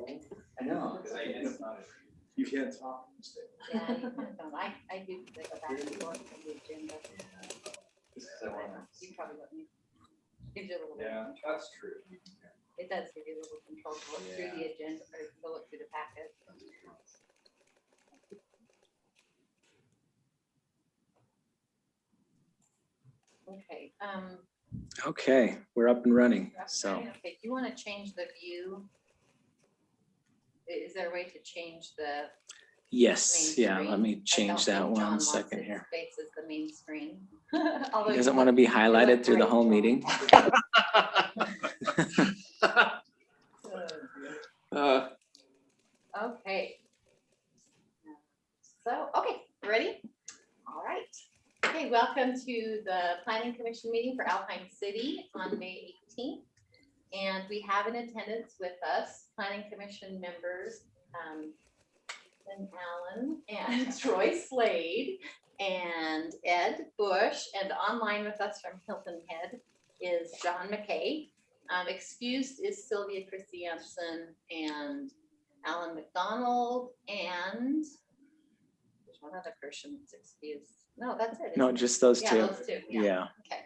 I know. You can't talk. Yeah, I do the back and forth of the agenda. You probably let me. Gives you a little bit of control. That's true. It does give you a little control to look through the agenda or to look through the packet. Okay. Okay, we're up and running. So Okay, do you want to change the view? Is there a way to change the? yes, main yeah, screen? let me I don't change that think John one wants second his here. face as the main screen. He doesn't want to be highlighted through the whole meeting. Okay. So, okay, ready? All right. Okay, welcome to the Planning Commission meeting for Alpine City on May 18th. And we have in attendance with us, Planning Commission members, Ben Allen and Troy Slade and Ed Bush, and online with us from Hilton Head is John McKay. Excused is Sylvia Christiansen and Alan McDonald, and there's one other person that's excused. No, that's it. No, isn't it? just those Yeah, two. those two. Yeah, Okay.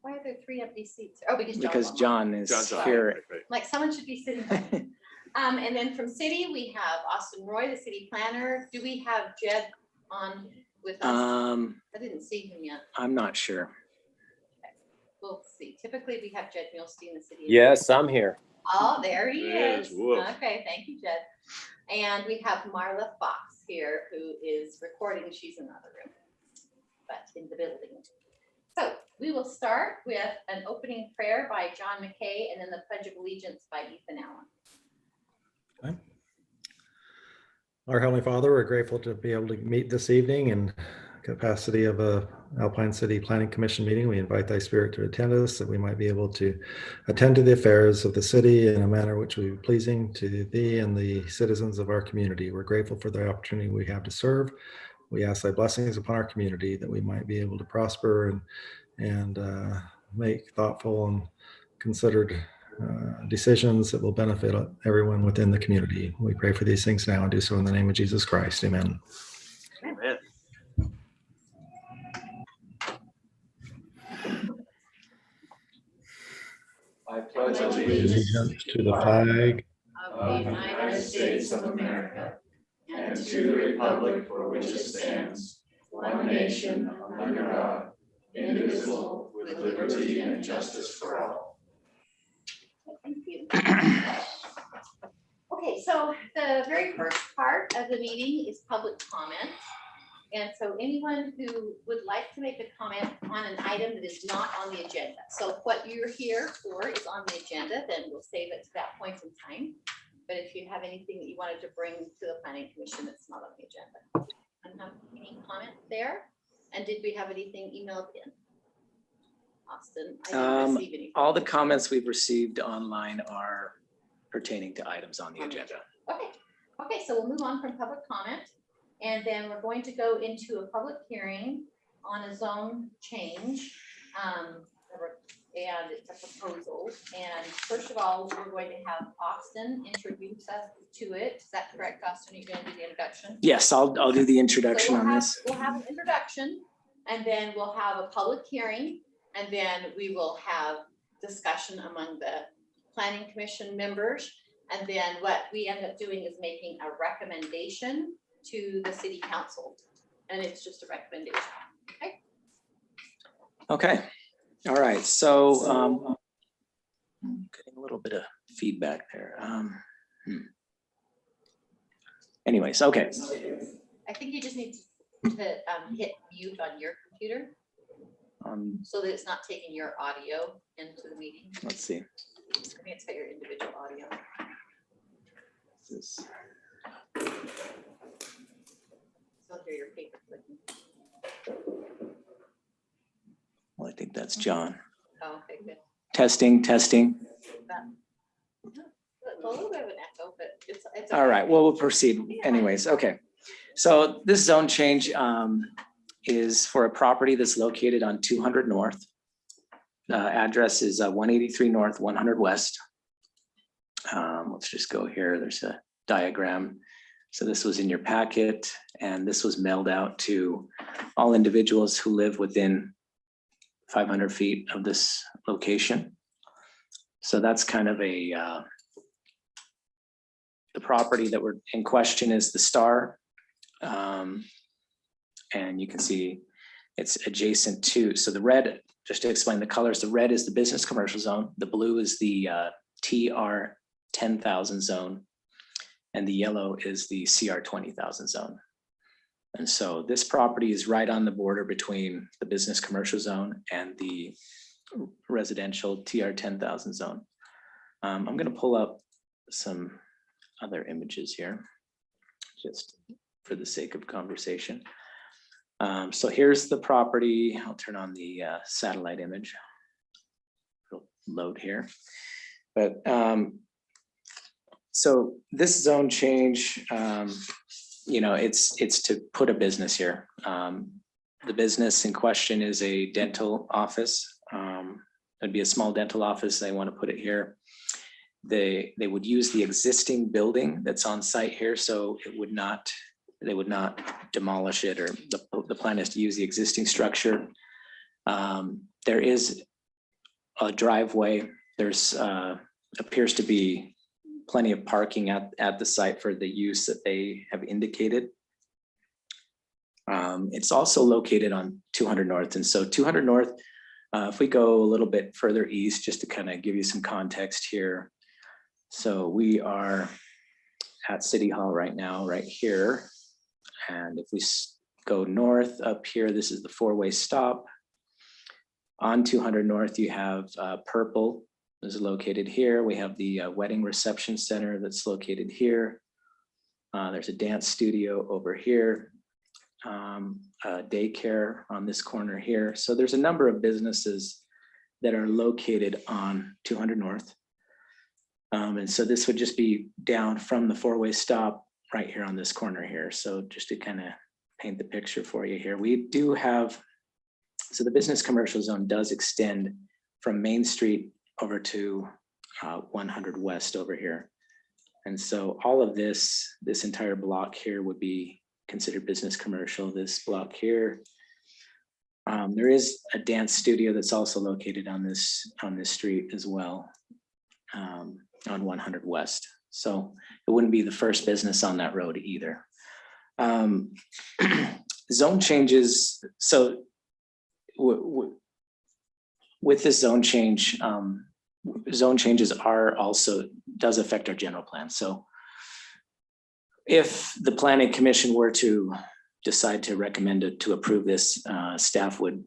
Why are there 3 empty seats? Oh, because John is here. like someone should be sitting there. And then from city, we have Austin Roy, the city planner. Do we have Jed on with us? I didn't see him yet. I'm not sure. Okay. We'll see. Typically, we have Jed Milstein, the city. Yes, I'm here. Oh, there he There is. he is. Woof. Okay, thank you, Jed. And we have Marla Fox here, who is recording. She's in another room, but in the building. So we will start with an opening prayer by John McKay and then the Pledge of Allegiance by Ethan Allen. Okay. Our Heavenly Father, we're grateful to be able to meet this evening in capacity of a Alpine City Planning Commission meeting. We invite thy spirit to attend us, that we might be able to attend to the affairs of the city in a manner which will be pleasing to thee and the citizens of our community. We're grateful for the opportunity we have to serve. We ask thy blessings upon our community, that we might be able to prosper and make thoughtful and considered decisions that will benefit everyone within the community. We pray for these things now and do so in the name of Jesus Christ. Amen. Amen. I pledge Allegiance to the flag Of the United States of America and to the republic for which it stands, one nation under God, indivisible, with liberty and justice for all. Thank you. Okay, so the very first part of the meeting is public comment. And so anyone who would like to make a comment on an item that is not on the agenda. So what you're here for is on the agenda, then we'll save it to that point in time. But if you have anything that you wanted to bring to the Planning Commission that's not on the agenda. Any comment there? And did we have anything emailed in? Austin, I didn't receive any. All the comments we've received online are pertaining to items on the agenda. Okay, okay, so we'll move on from public comment. And then we're going to go into a public hearing on a zone change. And it's a proposal. And first of all, we're going to have Austin introduce us to it. Is that correct, Austin? You're going to do the introduction? Yes, I'll do the introduction on this. We'll have an introduction, and then we'll have a public hearing, and then we will have discussion among the Planning Commission members. And then what we end up doing is making a recommendation to the City Council, and it's just a recommendation. Okay. Okay. All right. So getting a little bit of feedback there. Anyways, okay. I think you just need to hit mute on your computer so that it's not taking your audio into the meeting. Let's see. I think it's got your individual audio. This is- So hear your paper clicking. Well, I think that's John. Oh, okay, good. Testing. A little bit of an echo, but it's All right. okay. Well, we'll proceed anyways. Okay. So this zone change is for a property that's located on 200 North. Address is 183 North, 100 West. Let's just go here. There's a diagram. So this was in your packet, and this was mailed out to all individuals who live within 500 feet of this location. So that's kind of the property that we're in question is the Star. And you can see it's adjacent to, so the red, just to explain the colors, the red is the business commercial zone. The blue is the TR 10,000 zone. And the yellow is the CR 20,000 zone. And so this property is right on the border between the business commercial zone and the residential TR 10,000 zone. I'm going to pull up some other images here, just for the sake of conversation. So here's the property. I'll turn on the satellite image. It'll load here. But so this zone change, it's to put a business here. The business in question is a dental office. It'd be a small dental office. They want to put it here. They would use the existing building that's on site here, so they would not demolish it, or the plan is to use the existing structure. There is a driveway. There's appears to be plenty of parking at the site for the use that they have indicated. It's also located on 200 North. And so 200 North, if we go a little bit further east, just to kind of give you some context here. So we are at City Hall right now, right here. And if we go north up here, this is the four-way stop. On 200 North, you have Purple is located here. We have the wedding reception center that's located here. There's a dance studio over here. Daycare on this corner here. So there's a number of businesses that are located on 200 North. And so this would just be down from the four-way stop right here on this corner here. So just to kind of paint the picture for you here, we do have, so the business commercial zone does extend from Main Street over to 100 West over here. And so all of this entire block here would be considered business commercial. This block here, there is a dance studio that's also located on this street as well, on 100 West. So it wouldn't be the first business on that road either. Zone changes. So with this zone change, zone changes does affect our general plan. So if the planning commission were to decide to recommend to approve this, staff would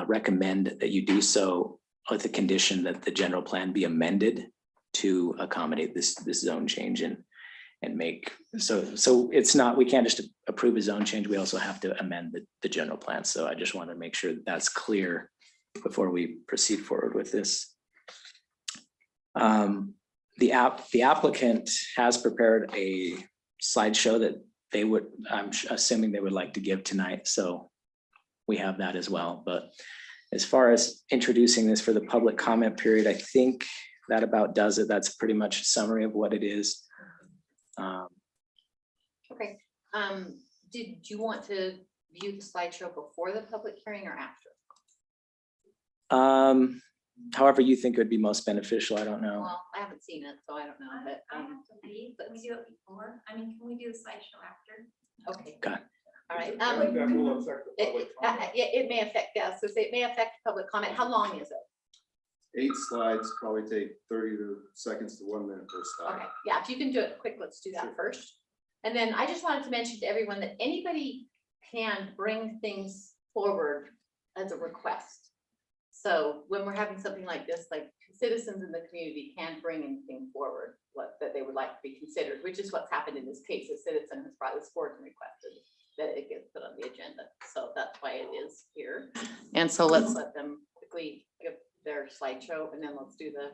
recommend that you do so with the condition that the general plan be amended to accommodate this zone change and make, so it's not, we can't just approve a zone change, we also have to amend the general plan. So I just want to make sure that that's clear before we proceed forward with this. The applicant has prepared a slideshow that they would, I'm assuming they would like to give tonight. So we have that as well. But as far as introducing this for the public comment period, I think that about does it. That's pretty much a summary of what it is. Okay. Did you want to view the slideshow before the public hearing or after? However you think it would be most beneficial. I don't know. Well, I haven't seen it, so I don't know. But I have to leave. Can we do it before? I mean, can we do the slideshow after? okay. Got it. All right. That will affect the public comment. It may affect, yeah, so it may affect public comment. How long is it? 8 slides probably take 30 seconds to 1 minute per slide. Okay, yeah, if you can do it quick, let's do that first. And then I just wanted to mention to everyone that anybody can bring things forward as a request. So when we're having something like this, like citizens in the community can bring anything forward that they would like to be considered, which is what's happened in this case. A citizen has brought this forward and requested that it gets put on the agenda. So that's why it is here. And so let's let them quickly give their slideshow and then let's do the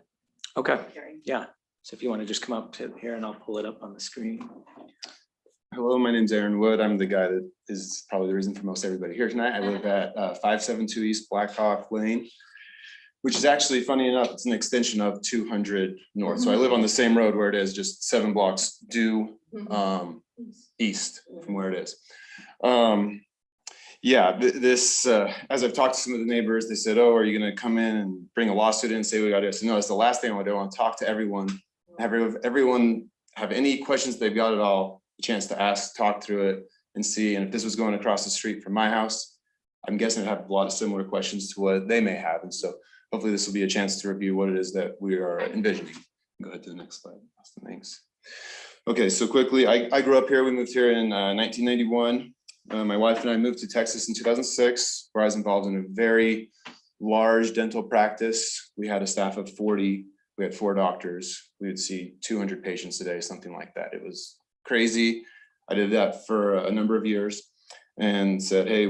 Okay. public hearing. Yeah. So if you want to just come up to here and I'll pull it up on the screen. Hello, my name's Aaron Wood. I'm the guy that is probably the reason for most everybody here tonight. I live at 572 East Blackhawk Lane. which is actually funny enough, it's an extension of 200 North. So I live on the same road where it is, just 7 blocks due east from where it is. Yeah, this, as I've talked to some of the neighbors, they said, oh, are you gonna come in and bring a lawsuit in and say we gotta do this? No, that's the last thing I want to do. I want to talk to everyone, have everyone have any questions they've got at all, a chance to ask, talk through it and see. And if this was going across the street from my house, I'm guessing I'd have a lot of similar questions to what they may have. And so hopefully this will be a chance to review what it is that we are envisioning. Go ahead to the next slide. Austin, thanks. Okay, so quickly, I grew up here. We moved here in 1991. My wife and I moved to Texas in 2006, where I was involved in a very large dental practice. We had a staff of 40. We had 4 doctors. We would see 200 patients a day, something like that. It was crazy. I did that for a number of years and said, hey,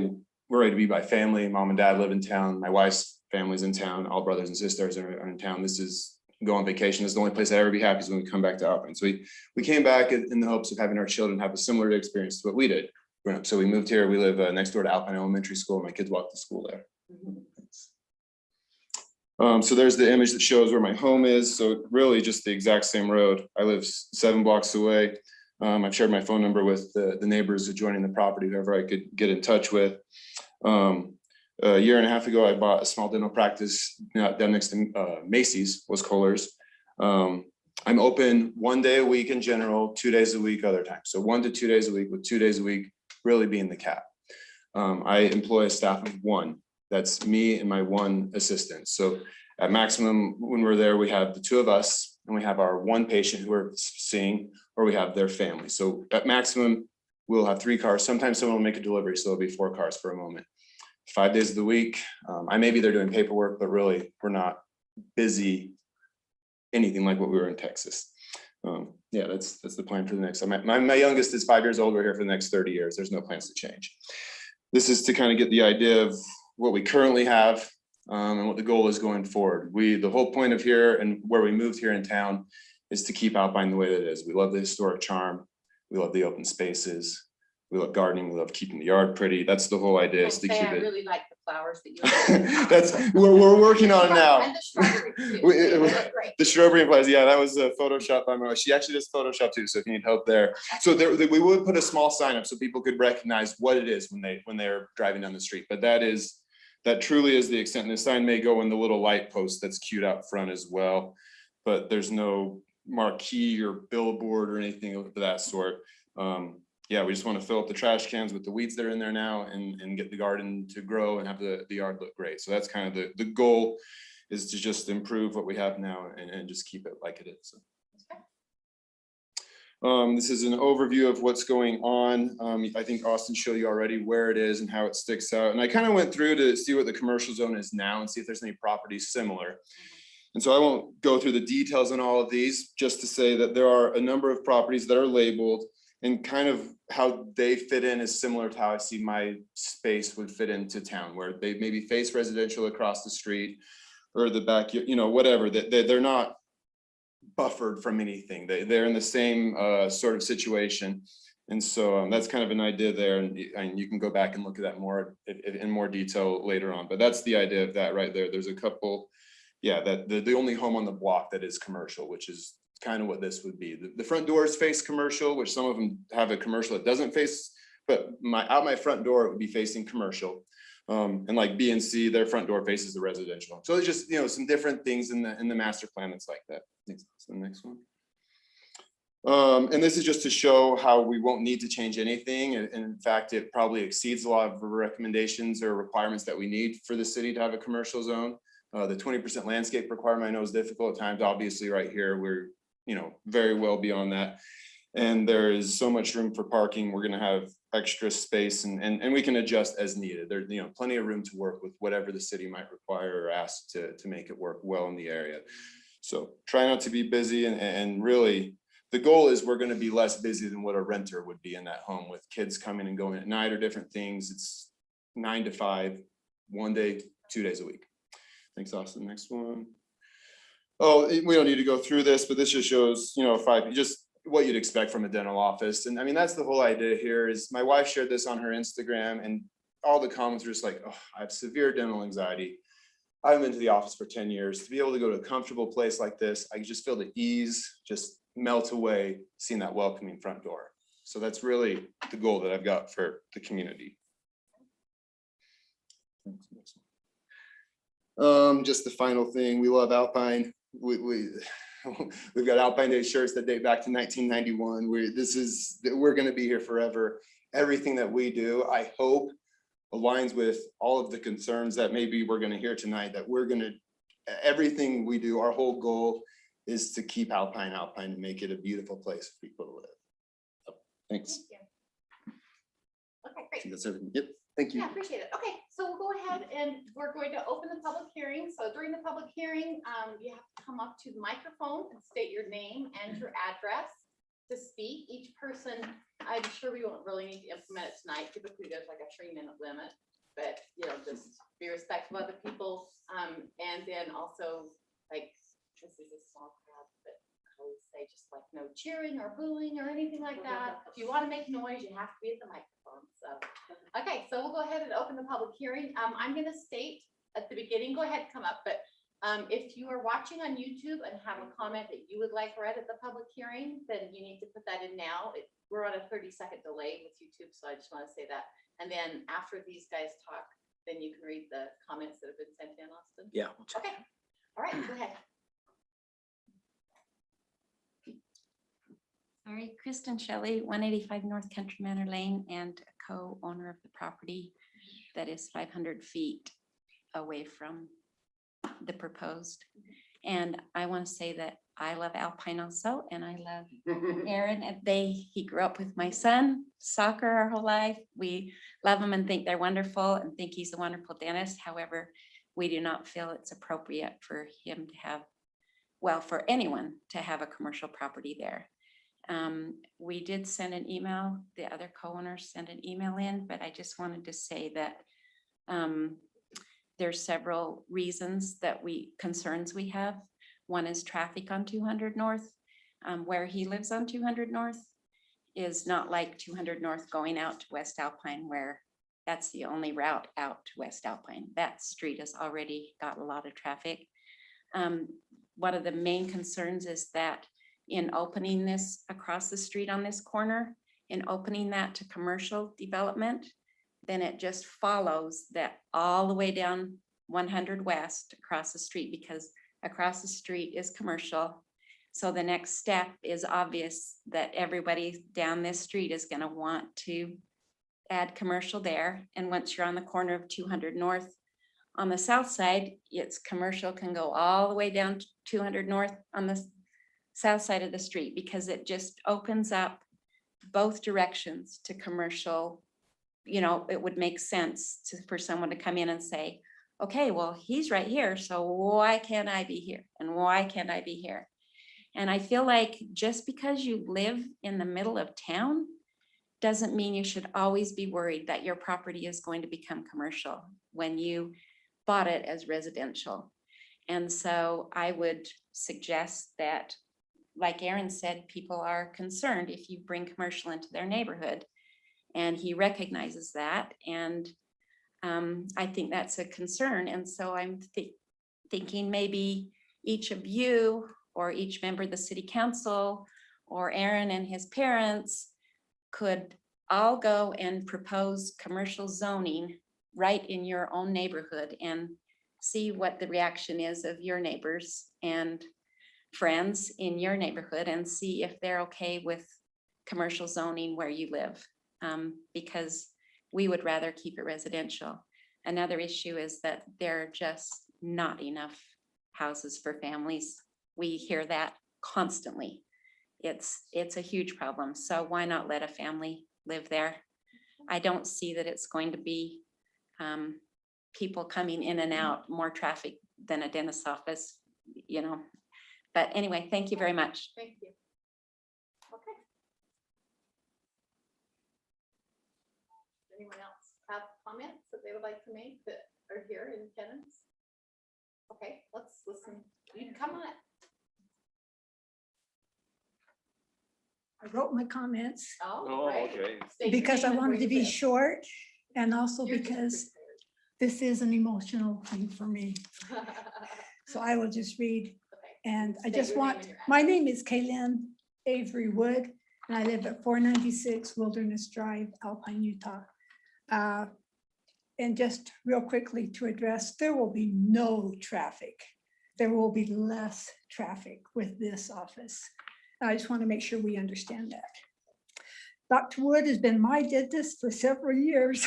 we're ready to be by family. Mom and dad live in town. My wife's family's in town. All brothers and sisters are in town. This is go on vacation. This is the only place I'd ever be happy is when we come back to Alpine. So we came back in the hopes of having our children have a similar experience to what we did growing up. So we moved here. We live next door to Alpine Elementary School. My kids walk to school there. So there's the image that shows where my home is. So really just the exact same road. I live 7 blocks away. I've shared my phone number with the neighbors adjoining the property, whoever I could get in touch with. A year and a half ago, I bought a small dental practice down next to Macy's, was Kohler's. I'm open 1 day a week in general, 2 days a week other times. So 1 to 2 days a week, with 2 days a week really being the cap. I employ a staff of 1. That's me and my 1 assistant. So at maximum, when we're there, we have the 2 of us, and we have our 1 patient who we're seeing, or we have their family. So at maximum, we'll have 3 cars. Sometimes someone will make a delivery, so it'll be 4 cars for a moment. 5 days of the week. I may be there doing paperwork, but really we're not busy anything like what we were in Texas. Yeah, that's the plan for the next. My youngest is 5 years old. We're here for the next 30 years. There's no plans to change. This is to kind of get the idea of what we currently have and what the goal is going forward. The whole point of here and where we moved here in town is to keep Alpine the way that it is. We love the historic charm. We love the open spaces. We love gardening. We love keeping the yard pretty. That's the whole idea, is to keep I it. really like the flowers that you. That's we're working on it now. And the shrubbery too. We- They look great. The shrubbery and plants, yeah, that was a Photoshop by my wife. She actually does Photoshop too, so if you need help there. So we would put a small sign up so people could recognize what it is when they're driving down the street. But that truly is the extent. And the sign may go in the little light post that's queued out front as well. But there's no marquee or billboard or anything of that sort. Yeah, we just want to fill up the trash cans with the weeds that are in there now and get the garden to grow and have the yard look great. So that's kind of the goal, is to just improve what we have now and just keep it like it is. So. This is an overview of what's going on. I think Austin showed you already where it is and how it sticks out. And I kind of went through to see what the commercial zone is now and see if there's any properties similar. And so I won't go through the details on all of these, just to say that there are a number of properties that are labeled, and kind of how they fit in is similar to how I see my space would fit into town, where they maybe face residential across the street or the back, whatever, that they're not buffered from anything. They're in the same sort of situation. And so that's kind of an idea there. And you can go back and look at that more in more detail later on. But that's the idea of that right there. There's a couple, yeah, that the only home on the block that is commercial, which is kind of what this would be. The front doors face commercial, which some of them have a commercial that doesn't face, but out my front door, it would be facing commercial. And like B and C, their front door faces the residential. So it's just, some different things in the master plan that's like that. Next, the next one. And this is just to show how we won't need to change anything. And in fact, it probably exceeds a lot of recommendations or requirements that we need for the city to have a commercial zone. The 20% landscape requirement I know is difficult at times. Obviously right here, we're very well beyond that. And there is so much room for parking. We're going to have extra space and we can adjust as needed. There's plenty of room to work with whatever the city might require or ask to make it work well in the area. So try not to be busy and really the goal is we're going to be less busy than what a renter would be in that home, with kids coming and going at night or different things. It's 9 to 5, 1 day, 2 days a week. Thanks, Austin. Next one. Oh, we don't need to go through this, but this just shows, just what you'd expect from a dental office. And I mean, that's the whole idea here. Is my wife shared this on her Instagram and all the comments were just like, oh, I have severe dental anxiety. I've been to the office for 10 years. To be able to go to a comfortable place like this, I just feel the ease just melt away, seeing that welcoming front door. So that's really the goal that I've got for the community. Just the final thing, we love Alpine. We've got Alpine Day shirts that date back to 1991. We're going to be here forever. Everything that we do, I hope, aligns with all of the concerns that maybe we're going to hear tonight, that everything we do, our whole goal is to keep Alpine and make it a beautiful place for people to live. So, thanks. Thank you. Okay, I great. think that's everything. Yep. Thank you. Yeah, appreciate it. Okay, so we'll go ahead and we're going to open the public hearing. So during the public hearing, you have to come up to the microphone and state your name and your address to speak. Each person, I'm sure we won't really need to implement it tonight. Typically, there's like a 3-minute limit, but just be respectful of other people. And then also, like, this is a small crowd, but I always say just like no cheering or booing or anything like that. If you want to make noise, you have to be at the microphone. So, okay, so we'll go ahead and open the public hearing. I'm going to state at the beginning, go ahead and come up, but if you are watching on YouTube and have a comment that you would like read at the public hearing, then you need to put that in now. We're on a 30-second delay with YouTube, so I just want to say that. And then after these guys talk, then you can read the comments that have been sent in, Austin. Yeah. we'll check. Okay, all right, go ahead. Sorry, Kristen Shelley, 185 North Country Manor Lane, and a co-owner of the property that is 500 feet away from the proposed. And I want to say that I love Alpine also, and I love Aaron. And he grew up with my son, soccer our whole life. We love him and think they're wonderful and think he's a wonderful dentist. However, we do not feel it's appropriate for him to have, well, for anyone to have a commercial property there. We did send an email, the other co-owners sent an email in, but I just wanted to say that there's several reasons that concerns we have. One is traffic on 200 North. Where he lives on 200 North is not like 200 North going out to West Alpine, where that's the only route out to West Alpine. That street has already got a lot of traffic. One of the main concerns is that in opening this across the street on this corner, in opening that to commercial development, then it just follows that all the way down 100 West across the street, because across the street is commercial. So the next step is obvious that everybody down this street is going to want to add commercial there. And once you're on the corner of 200 North on the south side, it's commercial can go all the way down to 200 North on the south side of the street, because it just opens up both directions to commercial. It would make sense for someone to come in and say, okay, well, he's right here, so why can't I be here? And why can't I be here? And I feel like just because you live in the middle of town doesn't mean you should always be worried that your property is going to become commercial when you bought it as residential. And so I would suggest that, like Aaron said, people are concerned if you bring commercial into their neighborhood. And he recognizes that. And I think that's a concern. And so I'm thinking maybe each of you or each member of the city council or Aaron and his parents could all go and propose commercial zoning right in your own neighborhood and see what the reaction is of your neighbors and friends in your neighborhood, and see if they're okay with commercial zoning where you live, because we would rather keep it residential. Another issue is that there are just not enough houses for families. We hear that constantly. It's a huge problem. So why not let a family live there? I don't see that it's going to be people coming in and out, more traffic than a dentist's office, But anyway, thank you very much. Thank you. Okay. Anyone else have comments that they would like to make that are here in attendance? Okay, let's listen. You can come on it. I wrote my comments Oh, right. okay. State your because I name and wanted where to you be live. short, and also You're just because prepared. This is an emotional thing for me, so I will just read. And I State just your name want, and your my name is Kaylin Avery Wood, and I live at 496 Wilderness Drive, Alpine, Utah. And just real quickly to address, there will be no traffic. There will be less traffic with this office. I just want to make sure we understand that. Dr. Wood has been my dentist for several years.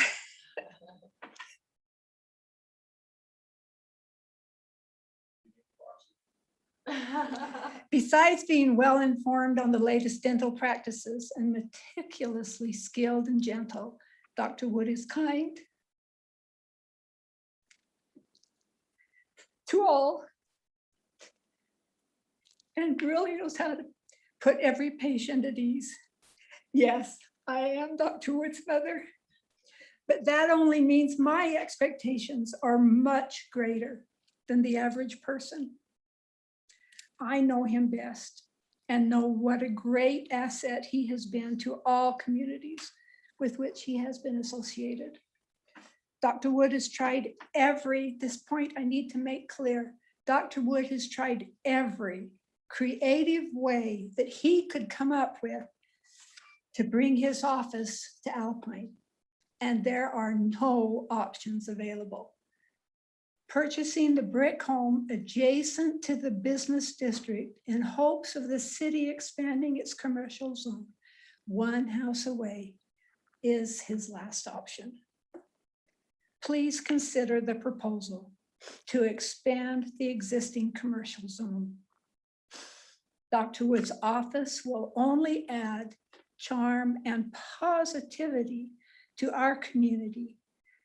Besides being well-informed on the latest dental practices and meticulously skilled and gentle, Dr. Wood is kind to all and really knows how to put every patient at ease. Yes, I am Dr. Wood's mother, but that only means my expectations are much greater than the average person. I know him best and know what a great asset he has been to all communities with which he has been associated. Dr. Wood has tried this point I need to make clear, Dr. Wood has tried every creative way that he could come up with to bring his office to Alpine, and there are no options available. Purchasing the brick home adjacent to the business district in hopes of the city expanding its commercial zone one house away is his last option. Please consider the proposal to expand the existing commercial zone. Dr. Wood's office will only add charm and positivity to our community,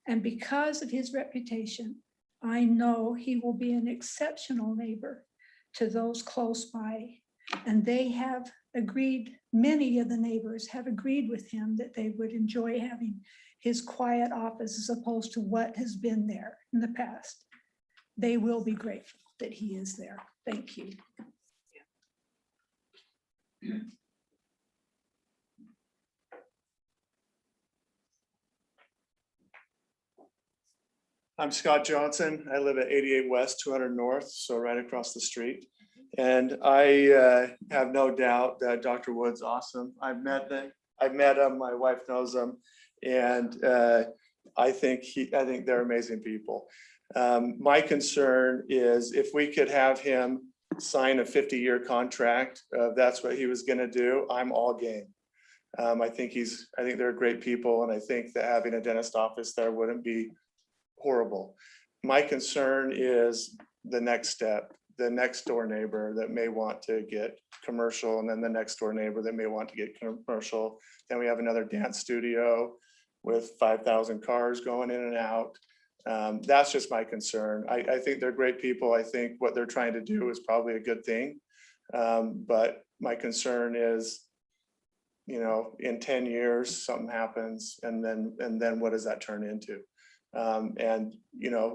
and because of his reputation, I know he will be an exceptional neighbor to those close by, and they have agreed, many of the neighbors have agreed with him that they would enjoy having his quiet office as opposed to what has been there in the past. They will be grateful that he is there. Thank you. I'm Scott Johnson. I live at 88 West, 200 North, so right across the street. And I have no doubt that Dr. Wood's awesome. I've met him. My wife knows him, and I think they're amazing people. My concern is if we could have him sign a 50-year contract, that's what he was going to do. I'm all game. I think they're great people, and I think that having a dentist office there wouldn't be horrible. My concern is the next step, the next door neighbor that may want to get commercial, and then the next door neighbor that may want to get commercial. Then we have another dance studio with 5,000 cars going in and out. That's just my concern. I think they're great people. I think what they're trying to do is probably a good thing. But my concern is, in 10 years, something happens, and then what does that turn into?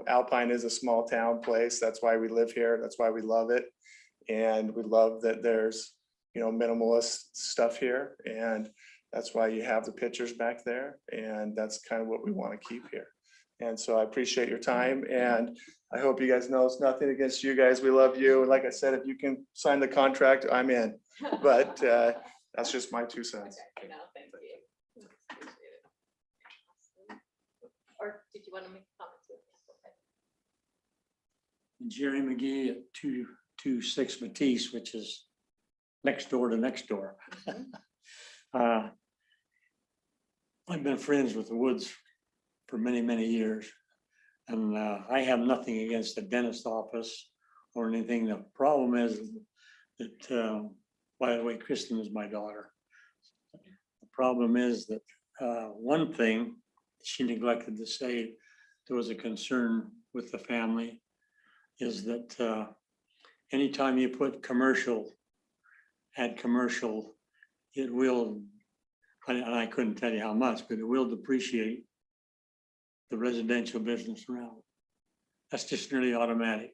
Alpine is a small town place. That's why we live here. That's why we love it. And we love that there's, minimalist stuff here. And that's why you have the pictures back there. And that's kind of what we want to keep here. And so I appreciate your time. And I hope you guys know it's nothing against you guys. We love you. And like I said, if you can sign the contract, I'm in. But that's just my 2 cents. Okay, no, thank you. Appreciate it. Or did you want to make a comment too? Okay. Jerry McGee at 226 Matisse, which is next door to next door. I've been friends with the Woods for many, many years. And I have nothing against the dentist office or anything. The problem is that, by the way, Kristen is my daughter. The problem is that one thing she neglected to say, there was a concern with the family, is that anytime you put add commercial, it will, and I couldn't tell you how much, but it will depreciate the residential business around. That's just nearly automatic.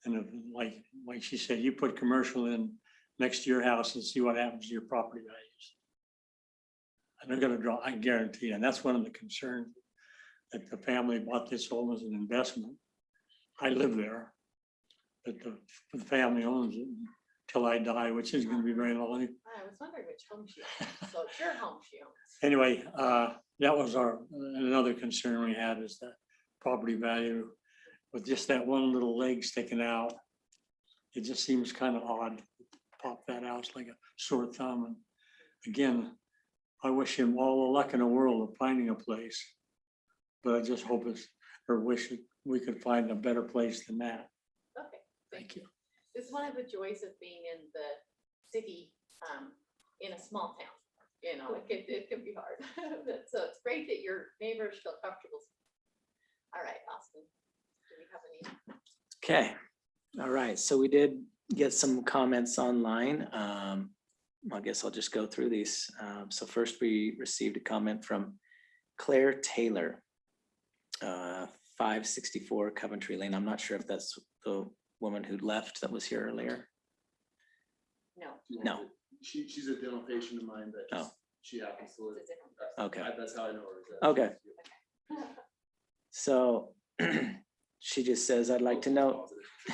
And if, like she said, you put commercial in next to your house and see what happens to your property values. And they're going to draw, I guarantee, and that's one of the concerns that the family bought this home as an investment. I live there, but the family owns it till I die, which is gonna be very lonely. I was wondering which home she owns. So it's your home she owns. Anyway, that was another concern we had, is that property value with just that one little leg sticking out. It just seems kind of odd to pop that out. It's like a sore thumb. And again, I wish him all the luck in the world of finding a place. But I just hope we could find a better place than that. Okay, Thank you. This is one of the joys of being in the city, in a small town. You know, it can be hard. So it's great that your neighbors feel comfortable. All right, Austin, do we have any? Okay, all right, so we did get some comments online. I guess I'll just go through these. So first we received a comment from Claire Taylor, 564 Coventry Lane. I'm not sure if that's the woman who left that was here earlier. No. No. She's a dental patient of mine, but Oh. she happens to live. It's a different person. Okay, That's how I know her. okay. So she just says, I'd like to know.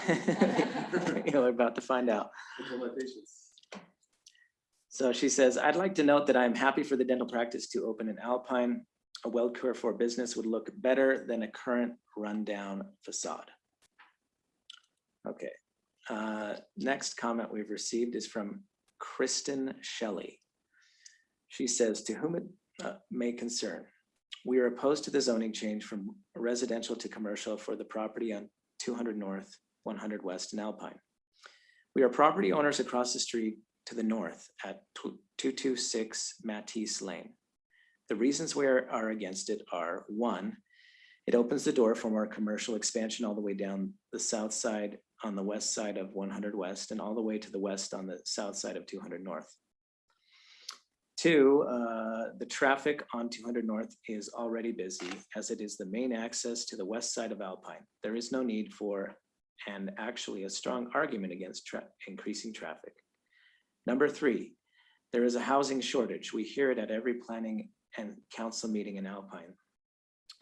You know, we're about to find out. So she says, I'd like to note that I'm happy for the dental practice to open in Alpine. A well-cared for business would look better than a current rundown facade. Okay. Next comment we've received is from Kristen Shelley. She says, to whom it may concern, we are opposed to the zoning change from residential to commercial for the property on 200 North, 100 West in Alpine. We are property owners across the street to the north at 226 Matisse Lane. The reasons we are against it are: one, it opens the door for more commercial expansion all the way down the south side on the west side of 100 West and all the way to the west on the south side of 200 North. Two, the traffic on 200 North is already busy as it is the main access to the west side of Alpine. There is no need for, and actually a strong argument against increasing traffic. Number three, there is a housing shortage. We hear it at every planning and council meeting in Alpine.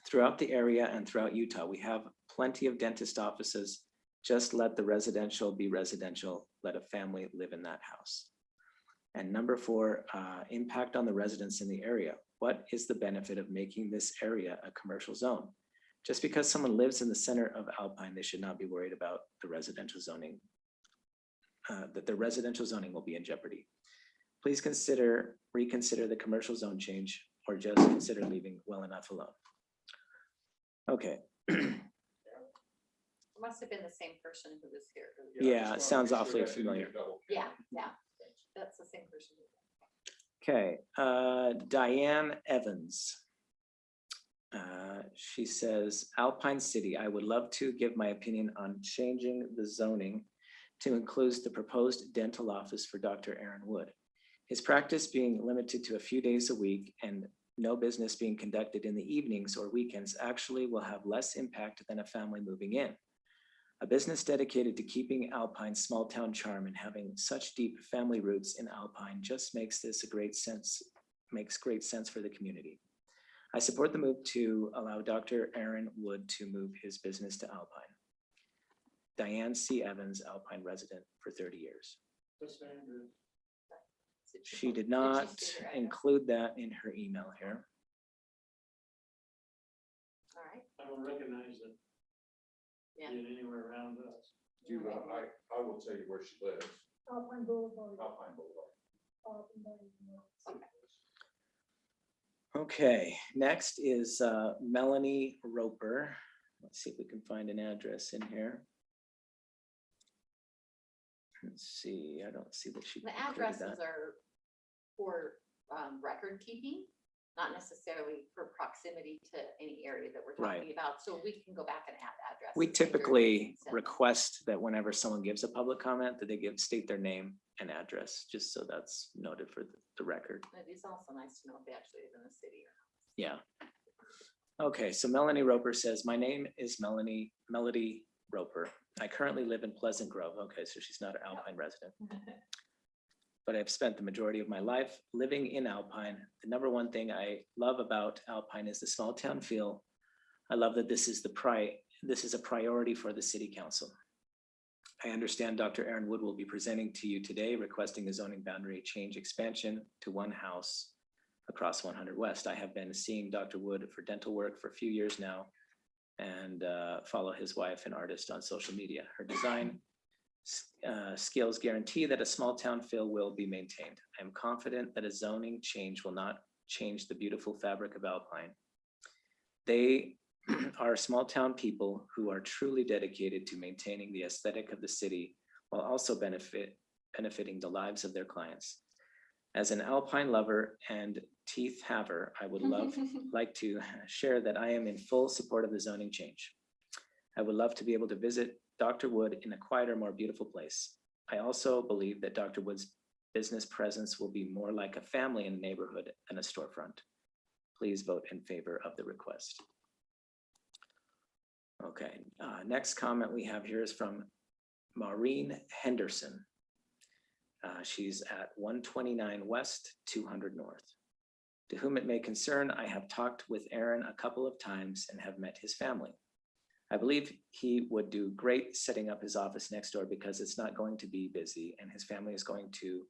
Throughout the area and throughout Utah, we have plenty of dentist offices. Just let the residential be residential. Let a family live in that house. And number four, impact on the residents in the area. What is the benefit of making this area a commercial zone? Just because someone lives in the center of Alpine, they should not be worried about the residential zoning, that the residential zoning will be in jeopardy. Please reconsider the commercial zone change, or just consider leaving well enough alone. Okay. It must have been the same person who was here. Yeah, it sounds awfully familiar. Yeah, that's the same person. Okay, Diane Evans. She says, Alpine City, I would love to give my opinion on changing the zoning to include the proposed dental office for Dr. Aaron Wood. His practice being limited to a few days a week and no business being conducted in the evenings or weekends actually will have less impact than a family moving in. A business dedicated to keeping Alpine's small town charm and having such deep family roots in Alpine just makes great sense for the community. I support the move to allow Dr. Aaron Wood to move his business to Alpine. Diane C. Evans, Alpine resident for 30 years. She did not include that in her email here. All right. I don't recognize it. Yeah. Being anywhere around us. I will tell you where she lives. Alpine Boulevard. Alpine Boulevard. Okay, next is Melanie Roper. Let's see if we can find an address in here. Let's see, I don't see that she. The included addresses that. are for record keeping, not necessarily for proximity to any area that we're Right. talking about. So we can go back and add addresses. We later typically and send them. request that whenever someone gives a public comment, that they state their name and address, just so that's noted for the record. It is also nice to know if they actually live in the city or Yeah. Okay, so Melanie Roper says, my name is Melody Roper. I currently live in Pleasant Grove. Okay, so she's not an Alpine resident, not. but I've spent the majority of my life living in Alpine. The number one thing I love about Alpine is the small town feel I love that this is a priority for the city council. I understand Dr. Aaron Wood will be presenting to you today requesting a zoning boundary change expansion to one house across 100 West. I have been seeing Dr. Wood for dental work for a few years now and follow his wife, an artist, on social media. Her design skills guarantee that a small town feel will be maintained. I am confident that a zoning change will not change the beautiful fabric of Alpine. They are small town people who are truly dedicated to maintaining the aesthetic of the city while also benefiting the lives of their clients. As an Alpine lover and teeth haver, I would like to share that I am in full support of the zoning change. I would love to be able to visit Dr. Wood in a quieter, more beautiful place. I also believe that Dr. Wood's business presence will be more like a family in the neighborhood than a storefront. Please vote in favor of the request. Okay, next comment we have here is from Maureen Henderson. She's at 129 West, 200 North. To whom it may concern, I have talked with Aaron a couple of times and have met his family. I believe he would do great setting up his office next door because it's not going to be busy and his family is going to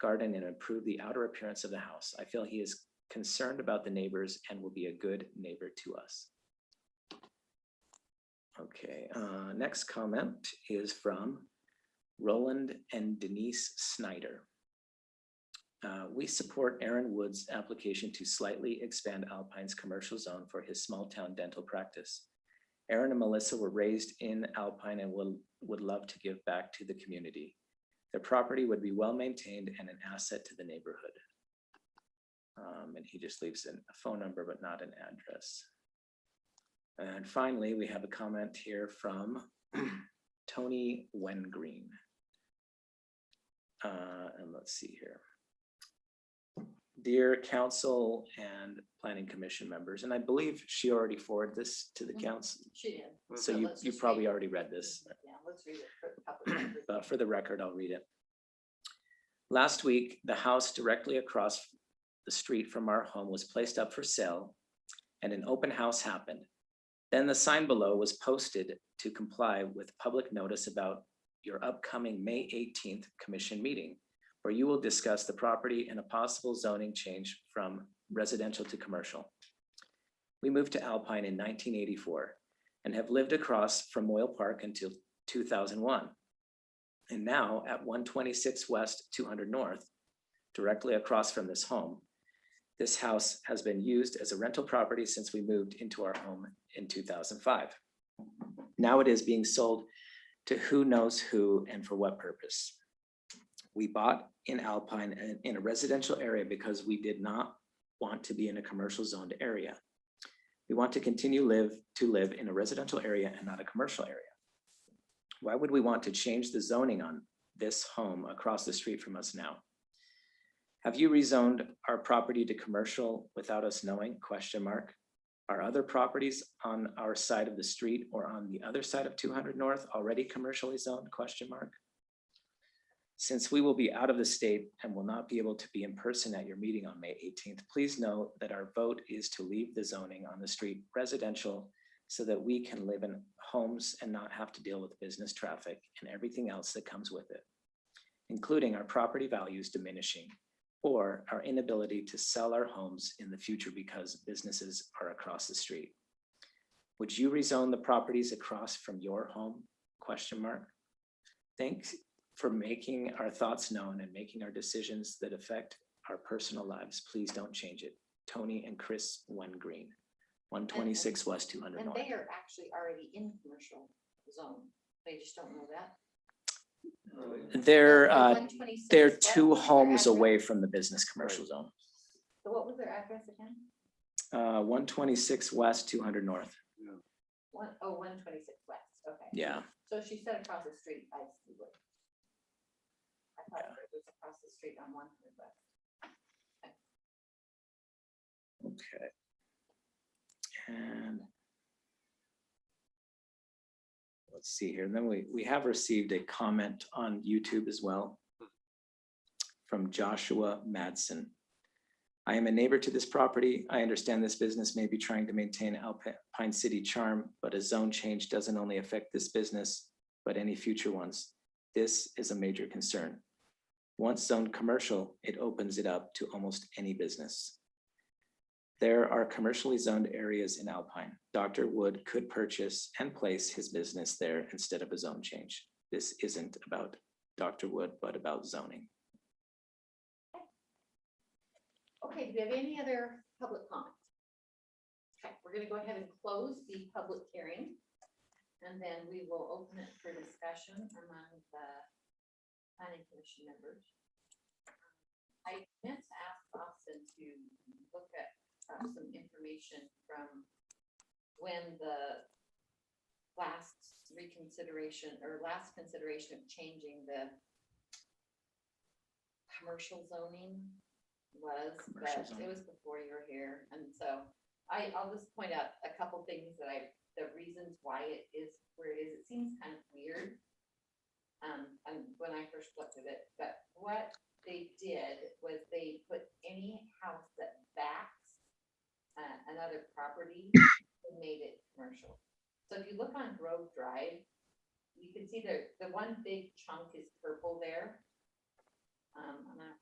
garden and improve the outer appearance of the house. I feel he is concerned about the neighbors and will be a good neighbor to us. Okay, next comment is from Roland and Denise Snyder. We support Aaron Wood's application to slightly expand Alpine's commercial zone for his small town dental practice. Aaron and Melissa were raised in Alpine and would love to give back to the community. Their property would be well maintained and an asset to the neighborhood. And he just leaves a phone number, but not an address. And finally, we have a comment here from Tony Wengreen. And let's see here. Dear council and planning commission members, and I believe she already forwarded this to the council. She did. So let's you just probably read it. already read this. Yeah, let's read it for the public record. But for the record, I'll read it. Last week, the house directly across the street from our home was placed up for sale and an open house happened. Then the sign below was posted to comply with public notice about your upcoming May 18th commission meeting, where you will discuss the property and a possible zoning change from residential to commercial. We moved to Alpine in 1984 and have lived across from Moyle Park until 2001. And now at 126 West, 200 North, directly across from this home, this house has been used as a rental property since we moved into our home in 2005. Now it is being sold to who knows who and for what purpose. We bought in Alpine in a residential area because we did not want to be in a commercial zoned area. We want to continue to live in a residential area and not a commercial area. Why would we want to change the zoning on this home across the street from us now? Have you rezoned our property to commercial without us knowing? ? Are other properties on our side of the street or on the other side of 200 North already commercially zoned ? Since we will be out of the state and will not be able to be in person at your meeting on May 18th, please know that our vote is to leave the zoning on the street residential so that we can live in homes and not have to deal with business traffic and everything else that comes with it, including our property values diminishing or our inability to sell our homes in the future because businesses are across the street. Would you rezone the properties across from your home ? Thanks for making our thoughts known and making our decisions that affect our personal lives. Please don't change it. Tony and Chris Wengreen, 126 West, 200 And North. they are actually already in commercial zone. They just don't know that. They're 126, they're what 2 was their homes address? away from the business commercial zone. So what was their address again? 126 West, 200 North. 126 West, okay. Yeah. So she said across the street, I see what. I thought it was across the street on 100 West. Okay. And let's see here. And then we have received a comment on YouTube as well from Joshua Madsen. I am a neighbor to this property. I understand this business may be trying to maintain Alpine City charm, but a zone change doesn't only affect this business, but any future ones. This is a major concern. Once zoned commercial, it opens it up to almost any business. There are commercially zoned areas in Alpine. Dr. Wood could purchase and place his business there instead of a zone change. This isn't about Dr. Wood, but about zoning. Okay, do we have any other public comments? Okay, we're gonna go ahead and close the public hearing. And then we will open it for discussion among the planning commission members. I meant to ask Austin to look at some information from when the last reconsideration or last consideration of changing the commercial zoning was, Commercial but it was before you were here. And so I'll just point out a couple things that the reasons why it is where it is. It seems kind of weird. And when I first looked at it, but what they did was they put any house that backs another property and made it commercial. So if you look on Grove Drive, you can see the one big chunk is purple there. I'm not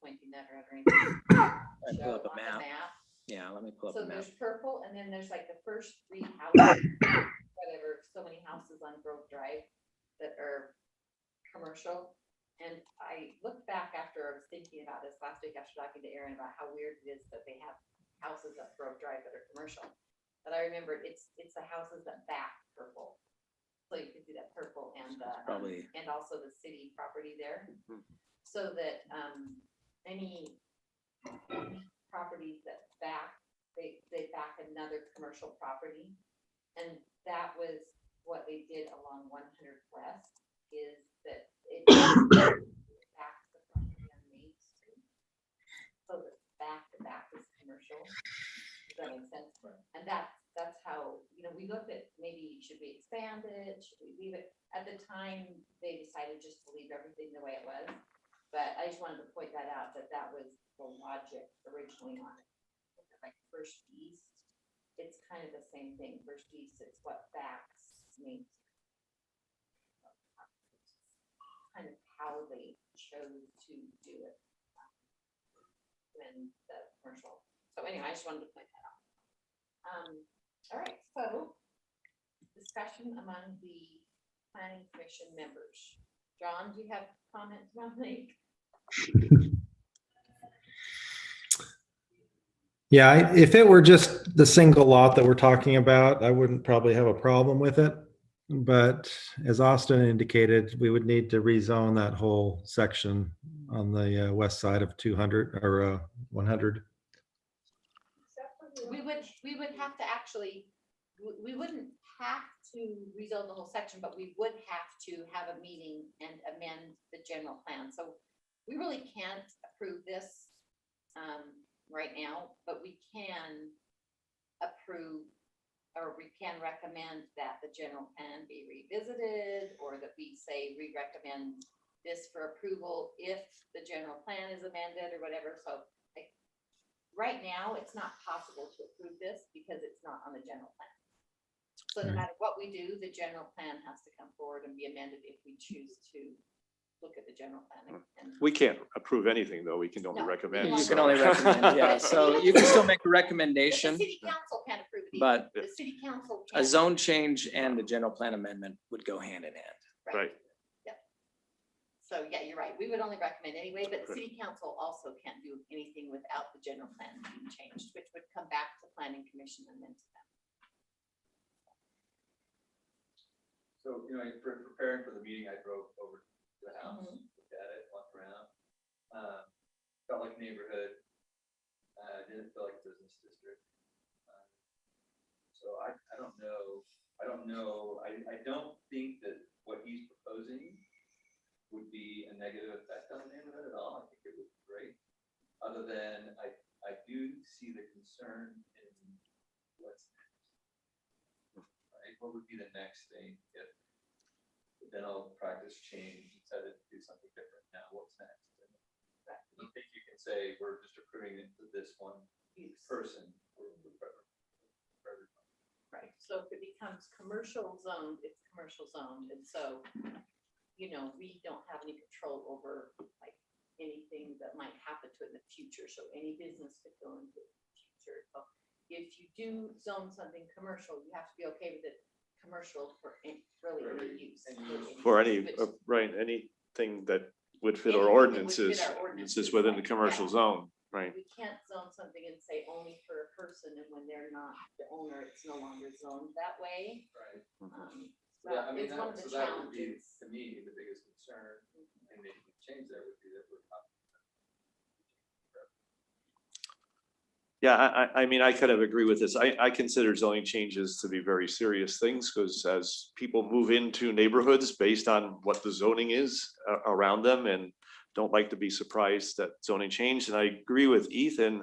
pointing that out or anything. I pull up a On the map. Yeah, let me pull up So a map. there's purple, and then there's like the first 3 houses, whatever, so many houses on Grove Drive that are commercial. And I looked back after I was thinking about this last week after talking to Aaron about how weird it is that they have houses up Grove Drive that are commercial. But I remembered it's the houses that back purple. So you can see that purple and Probably. and also the city property there. So that any properties that back, they back another commercial property. And that was what they did along 100 West, is that it backs the property on Main Street. So that back to back is commercial. Does that make sense? And that's how, we looked at maybe should we expand it? Should we leave it? At the time, they decided just to leave everything the way it was. But I just wanted to point that out, that was the logic originally on it. Like First East, it's kind of the same thing. First East, it's what backs Main Street. Kind of how they chose to do it when the commercial. So anyway, I just wanted to point that out. All right, so discussion among the planning commission members. John, do you have comments about me? Yeah, if it were just the single lot that we're talking about, I wouldn't probably have a problem with it. But as Austin indicated, we would need to rezone that whole section on the west side of 200 or 100. We would have to actually, we wouldn't have to rezone the whole section, but we would have to have a meeting and amend the general plan. So we really can't approve this right now, but we can approve, or we can recommend that the general plan be revisited, or that we say recommend this for approval if the general plan is amended or whatever. So right now, it's not possible to approve this because it's not on the general plan. So no matter what we do, the general plan has to come forward and be amended if we choose to look at the general plan. And We can't approve anything, though. We can only No, recommend. you You can can only recommend, yeah. So you can still make a but the recommendation. city council can't approve it But either. The city council a can. zone change and the general plan amendment would go hand in hand. Right. Yep. So yeah, you're right. We would only recommend anyway, but the city council also can't do anything without the general plan being changed, which would come back to planning commission and then to them. So, preparing for the meeting, I drove over to the house, looked at it, walked around. Felt like a neighborhood. Didn't feel like a business district. So I don't know. I don't think that what he's proposing would be a negative effect on the neighborhood at all. I think it would be great. Other than I do see the concern in what's next. Right? What would be the next thing if the dental practice changed, decided to do something different? Now, what's next? And I don't think you can say we're just approving it this one Use. person. Right, so if it becomes commercial zoned, it's commercial zoned, and so, you know, we don't have any control over like anything that might happen to it in the future, so any business could go into the future. So if you do zone something commercial, you have to be okay with it, commercial for really any use. For any, Which- right, anything that would fit Anything that our would ordinances, fit our ordinances, is within the right, commercial yeah. zone, right? We can't zone something and say only for a person, and when they're not the owner, it's no longer zoned that way. Right. So Yeah, I that mean, is one of the so that would be, challenges. to me, the biggest concern, and the change there would be that we're not. Yeah, I mean, I kind of agree with this. I consider zoning changes to be very serious things, because as people move into neighborhoods based on what the zoning is around them, and don't like to be surprised that zoning changed. And I agree with Ethan,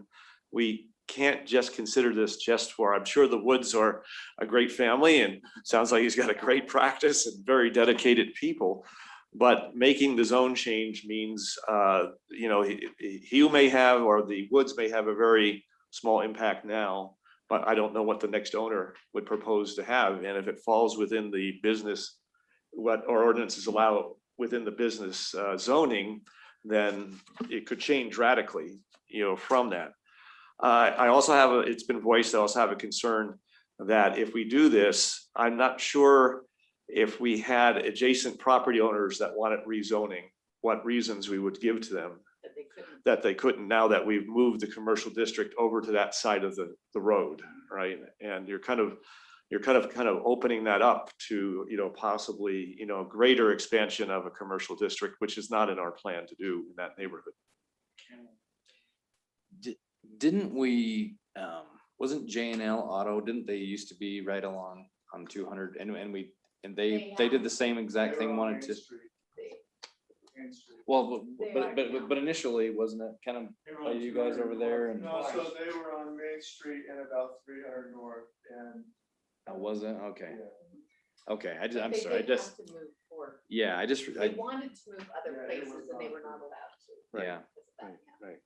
we can't just consider this just for, I'm sure the Woods are a great family, and sounds like he's got a great practice and very dedicated people. But making the zone change means, you know, he may have, or the Woods may have a very small impact now, but I don't know what the next owner would propose to have. And if it falls within the business, what our ordinances allow within the business zoning, then it could change radically, you know, from that. I also have, it's been voiced, I also have a concern that if we do this, I'm not sure if we had adjacent property owners that wanted rezoning, what reasons we would give to them that they couldn't, now that we've moved the commercial district over to that side of the road, right? And you're kind of opening that up to, you know, possibly, you know, greater expansion of a commercial district, which is not in our plan to do in that neighborhood. Didn't we, wasn't J&L Auto, didn't they used to be right along on 200 and they did the same exact thing, wanted to, well, but initially, wasn't it kind of by you guys over there and? No, so they were on Main Street and about 300 North and. Oh, was it? Okay, Yeah. okay, I'm They sorry, I did just, have to move forward. yeah, They wanted to move other Yeah, it places was and they not were not approved. allowed to. yeah. because of that, Right, yeah. right.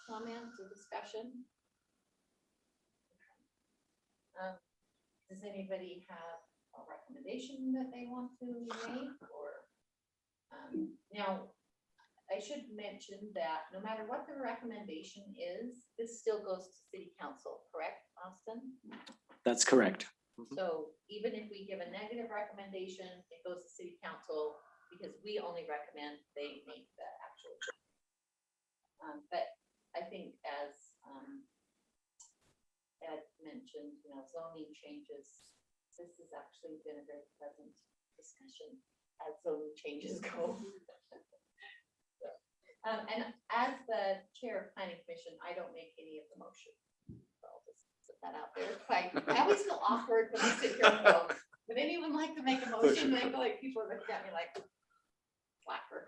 Comments or discussion? Does anybody have a recommendation that they want to make or? Now, I should mention that no matter what the recommendation is, this still goes to city council, correct, Austin? That's correct. So even if we give a negative recommendation, it goes to city council because we only recommend they make the actual. But I think as Ed mentioned, you know, zoning changes, this has actually been a very pleasant discussion as zoning changes go. And as the chair of planning commission, I don't make any of the motion. So I'll just put that out there. I always feel awkward when I sit here and go, would anyone like to make a motion? And I feel like people are looking at me like, slacker.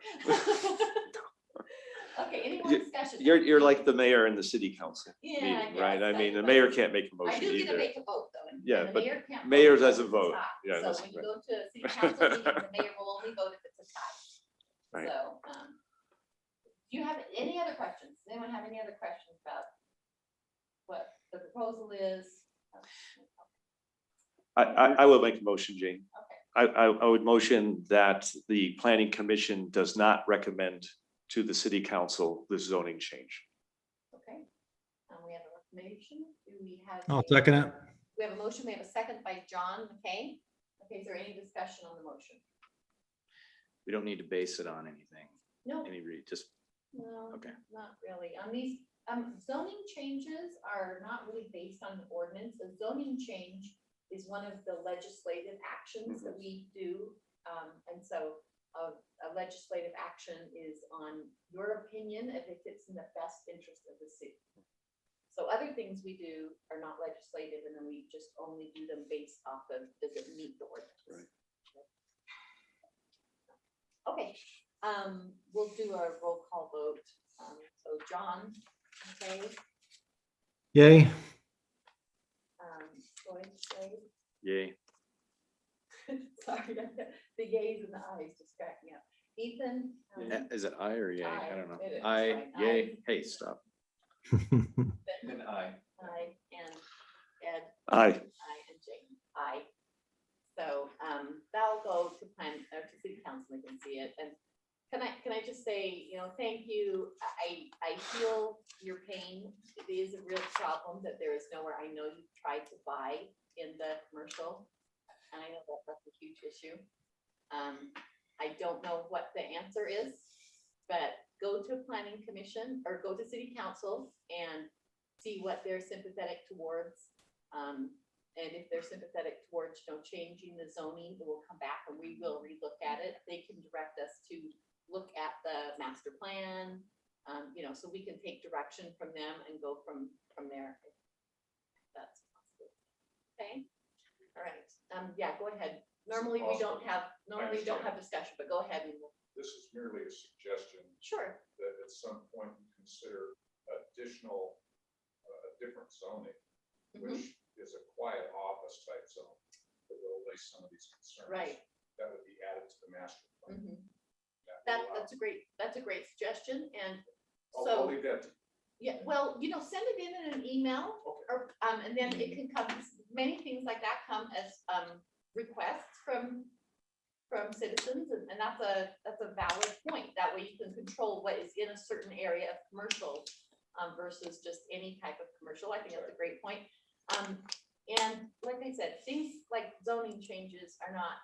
Okay, any more discussion? You're like the mayor and the city council Yeah, meeting, I right? I guess, mean, the but mayor can't make a I motion do get to either. make a vote though. And Yeah, the but mayor can't. mayor vote doesn't if it's a vote. tie. Yeah, So that's when you right. go to a city council meeting, the mayor will only vote if it's a tie. Right. So, do you have any other questions? Does anyone have any other questions about what the proposal is? I will make a motion, Jane. Okay. I would motion that the planning commission does not recommend to the city council the zoning change. Okay. We have a recommendation. Do we have? I'll a- second it. We have a motion. We have a second by John McKay. Okay, is there any discussion on the motion? We don't need to base it on anything, No. just, No, Okay. not really. On these, zoning changes are not really based on the ordinance. A zoning change is one of the legislative actions that we do. And so a legislative action is on your opinion if it fits in the best interest of the city. So other things we do are not legislative and then we just only do them based off of, does it meet the ordinance? Right. Okay, we'll do a roll call vote. So John, okay, Yay. Floyd, say, Yay. sorry, the yays and the ayes just crack me up. Ethan? Is it I or yay? I don't know. It is, I, right, yay, hey, stop. Ben, And I. and Ed? Aye. And Jane, aye. So, that'll go to to city council, they can see it, and can I just say, thank you, I feel your pain, it is a real problem that there is nowhere, I know you've tried to buy in the commercial, and I know that that's a huge issue. I don't know what the answer is, but go to planning commission, or go to city council and see what they're sympathetic towards. And if they're sympathetic towards, changing the zoning, we'll come back and we will relook at it. They can direct us to look at the master plan, so we can take direction from them and go from there. That's possible. Okay, all right, yeah, go ahead. Normally we don't have discussion, but go ahead. And This is merely a suggestion sure, that at some point you consider additional, different zoning, which is a quiet office type zone that will allay some of these concerns. right. That would be added to the master plan. Mhm. That will allow- That's a great suggestion, and I'll so, leave that to yeah, well, send it in an email, or, and then it can come, many things like that come as, requests from citizens, and that's a valid point. That way you can control what is in a certain area of commercial, versus just any type of commercial. I think that's a great point. And like I said, things like zoning changes are not,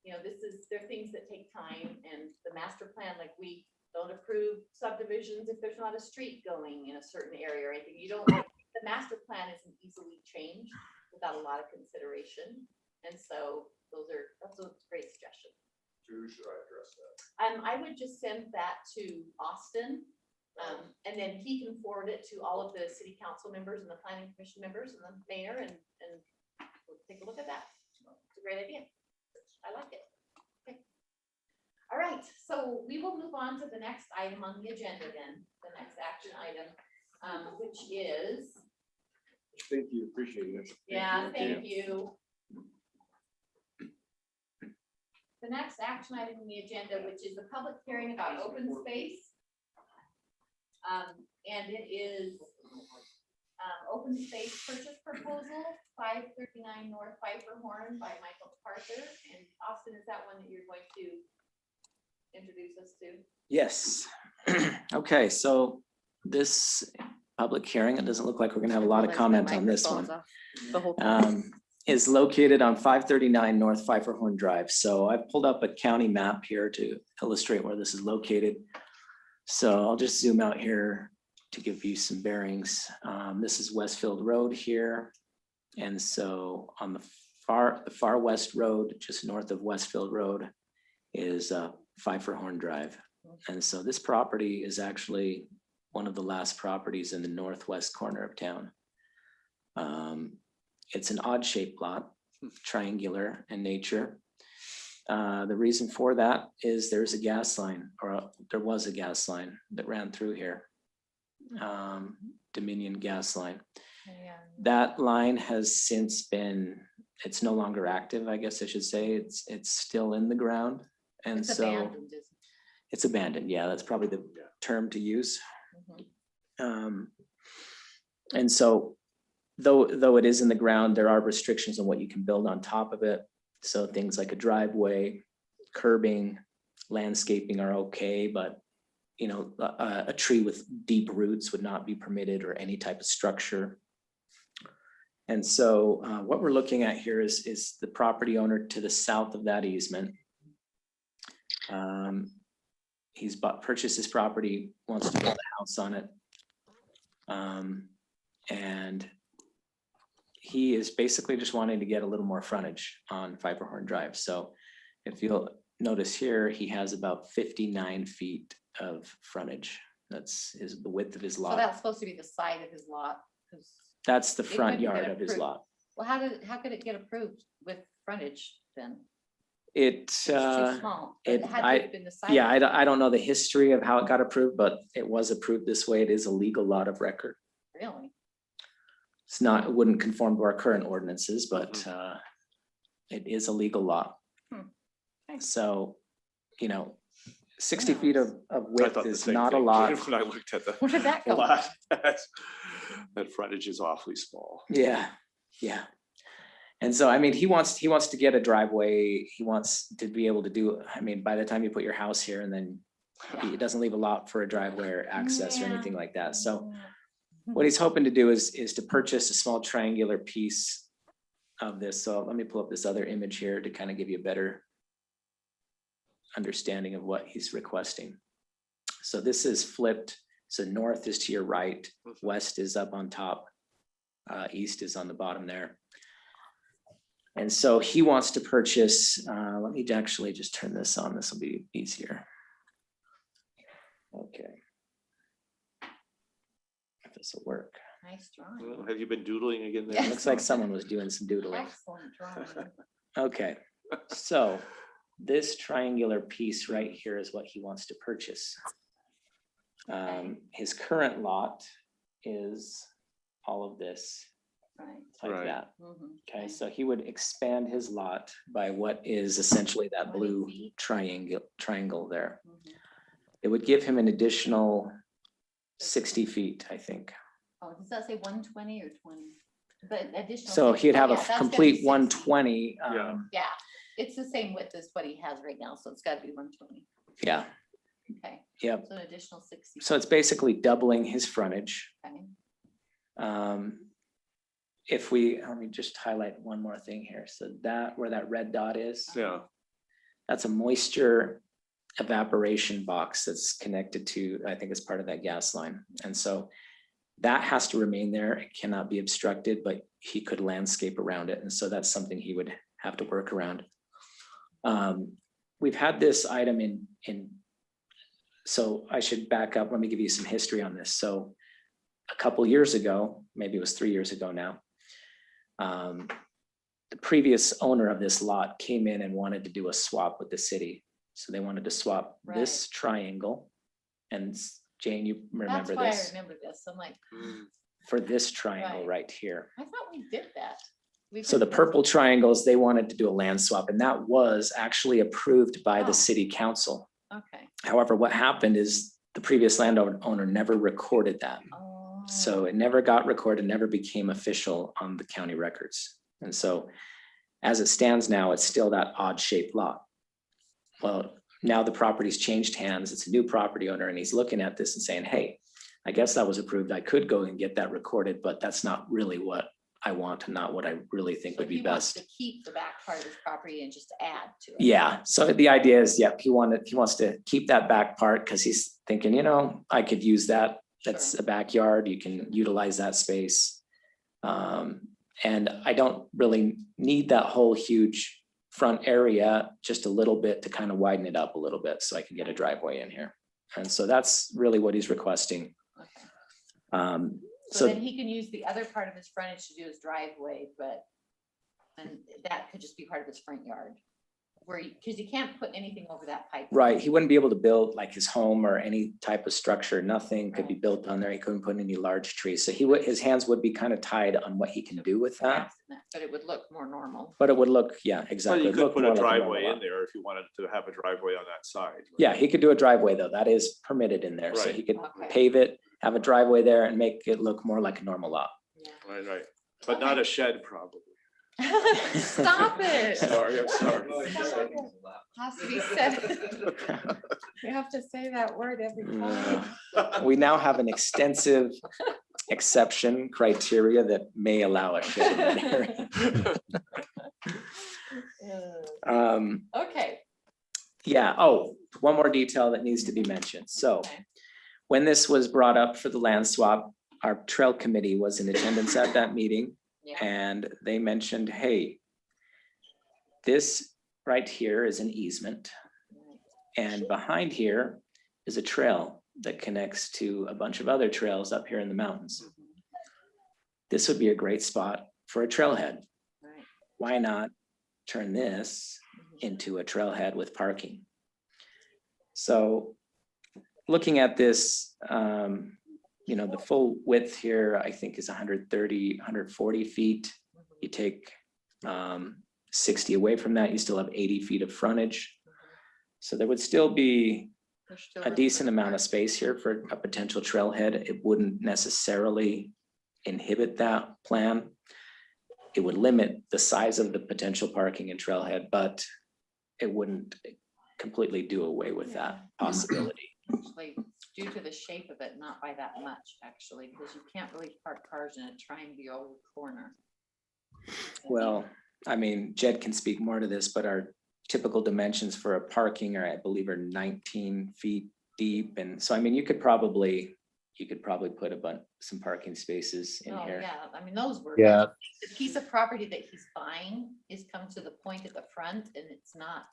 they're things that take time, and the master plan, like we don't approve subdivisions if there's not a street going in a certain area or anything. The master plan isn't easily changed without a lot of consideration. And so that's a great suggestion. who should I address that? I would just send that to Austin, and then he can forward it to all of the city council members and the planning commission members and the mayor, and we'll take a look at that. It's a great idea. I like it. Okay. All right, so we will move on to the next item on the agenda then, the next action item, which is, Thank you, appreciate it. thank you. The next action item on the agenda, which is the public hearing about open space. And it is open space purchase proposal, 539 North Pfeiffer Horn by Michael Parker. And Austin, is that one that you're going to introduce us to? Yes. Okay, so this public hearing, it doesn't look like we're gonna have a lot of comment on this one. Is located on 539 North Pfeiffer Horn Drive. So I've pulled up a county map here to illustrate where this is located. So I'll just zoom out here to give you some bearings. This is Westfield Road here. And so on the far west road, just north of Westfield Road, is Pfeiffer Horn Drive. And so this property is actually one of the last properties in the northwest corner of town. It's an odd shaped lot, triangular in nature. The reason for that is there's a gas line, or there was a gas line that ran through here. Dominion gas line. That line has since been, it's no longer active, I guess I should say. It's still in the ground. And It's so abandoned, isn't it? it's abandoned. Yeah, that's probably the term to use. And so though it is in the ground, there are restrictions on what you can build on top of it. So things like a driveway, curbing, landscaping are okay, but a tree with deep roots would not be permitted, or any type of structure. And so what we're looking at here is the property owner to the south of that easement. He's purchased this property, wants to build a house on it. And he is basically just wanting to get a little more frontage on Pfeiffer Horn Drive. So if you'll notice here, he has about 59 feet of frontage. That's the width of his So lot. that's supposed to be the side of his lot. 'Cause That's the it front couldn't get yard of his approved. lot. Well, how could it get approved with frontage then? It, It's too small. it- It had to have been the side. yeah, I don't know the history of how it got approved, but it was approved this way. It is a legal lot of record. Really? It's not, it wouldn't conform to our current ordinances, but it is a legal law. Okay. So, 60 feet of I width thought the is same not a thing lot. When I looked at the Where did that go? lot, that frontage is awfully small. Yeah, yeah. And so, I mean, he wants to get a driveway. He wants to be able to do, I mean, by the time you put your house here and then it doesn't leave a lot for a driveway or access or Yeah. anything like that. So what he's hoping to do is to purchase a small triangular piece of this. So let me pull up this other image here to kind of give you a better understanding of what he's requesting. So this is flipped. So north is to your right, west is up on top, east is on the bottom there. And so he wants to purchase, let me actually just turn this on. This will be easier. Okay. If this will work. Nice drawing. Well, have you been doodling again there? Yes. Looks like someone was doing some doodling. Excellent drawing. Okay, so this triangular piece right here is what he wants to purchase. His current lot is all of this, Right. like Right. that. Mhm. Okay, so he would expand his lot by what is essentially that 20 blue feet. triangle there. Mhm. It would give him an additional 60 feet, I think. Oh, does that say 120 or 20? But additional. So 60 he'd have yeah, a that's gotta be complete 60. 120. Yeah. Yeah, it's the same width as what he has right now, so it's gotta be 120. Yeah, Okay, yep. so an additional 60. So it's basically doubling his frontage. Okay. If we, let me just highlight one more thing here. So that, where that red dot is, Yeah, that's a moisture evaporation box that's connected to, I think it's part of that gas line. And so that has to remain there. It cannot be obstructed, but he could landscape around it. And so that's something he would have to work around. We've had this item in, so I should back up. Let me give you some history on this. So a couple years ago, maybe it was 3 years ago now, the previous owner of this lot came in and wanted to do a swap with the city. So they wanted to swap this triangle. And Jane, you remember That's why I this, remember this. I'm like, for this triangle Right. right here. I thought we did that. We So the did this. purple triangles, they wanted to do a land swap, and that was actually approved by Oh. the city council. Okay. However, what happened is the previous landowner never recorded that. So it never got recorded, never became official on the county records. And so as it stands now, it's still that odd shaped lot. Well, now the property's changed hands. It's a new property owner and he's looking at this and saying, hey, I guess that was approved. I could go and get that recorded, but that's not really what I want and not what I really think So would be he wants best. to keep the back part of his property and just add to it. Yeah, so the idea is, yep, he wants to keep that back part because he's thinking, you know, I could use that. That's a backyard. You can utilize that space. And I don't really need that whole huge front area, just a little bit to kind of widen it up a little bit so I can get a driveway in here. And so that's really what he's requesting. Okay. So So then he can use the other part of his frontage to do his driveway, and that could just be part of his front yard. Because you can't put anything over that pipe. right, he wouldn't be able to build like his home or any type of structure. Nothing could be built on there. He couldn't put any large trees. So his hands would be kind of tied on what he can do with that. Perhaps in that, but it would look more normal. But it would look, yeah, well, exactly. you It'd could look put more a like normal driveway lot. in there if you wanted to have a driveway on that side. right? Yeah, he could do a driveway though. That is permitted in there. So Right. he could Okay. pave it, have a driveway there and make it look more like a normal lot. Yeah. Right, but not a shed probably. Stop it. Sorry, I'm sorry. Has to be said. You have to say that word every time. We now have an extensive exception criteria that may allow a shed in there. Okay. Yeah, oh, one more detail that needs to be mentioned. So Okay. when this was brought up for the land swap, our trail committee was in attendance at that meeting. Yeah. And they mentioned, hey, this right here is an easement. And behind here is a trail that connects to a bunch of other trails up here in the mountains. This would be a great spot for a trailhead. Right. Why not turn this into a trailhead with parking? So looking at this, you know, the full width here, I think is 130, 140 feet. You take 60 away from that, you still have 80 feet of frontage. So there would still be There's still a room decent for amount of cars. space here for a potential trailhead. It wouldn't necessarily inhibit that plan. It would limit the size of the potential parking and trailhead, but it wouldn't completely do away with that possibility. Actually, due to the shape of it, not by that much, actually, because you can't really park cars in a triangular corner. Well, I mean, Jed can speak more to this, but our typical dimensions for a parking are, I believe, are 19 feet deep. And so, I mean, you could probably put some parking spaces in Oh, here. yeah, I mean, those were. Yeah. The piece of property that he's buying is come to the point at the front and it's not,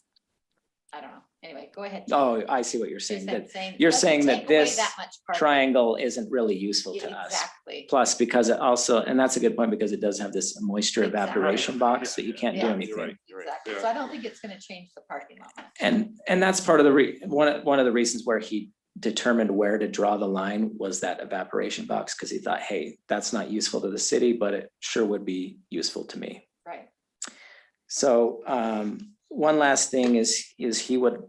I don't know. Anyway, go ahead. Oh, I see what you're She saying. said That saying, you're doesn't saying that take away this that much parking. triangle isn't really useful Yeah, to us. exactly. Plus, because it also, and that's a good point, because it does have this moisture Exactly. evaporation box that you can't do Yeah. anything. You're right, you're right. Exactly. Yeah. So I don't think it's gonna change the parking lot much. And that's part of the one of the reasons where he determined where to draw the line was that evaporation box, because he thought, hey, that's not useful to the city, but it sure would be useful to me. Right. So one last thing is he would,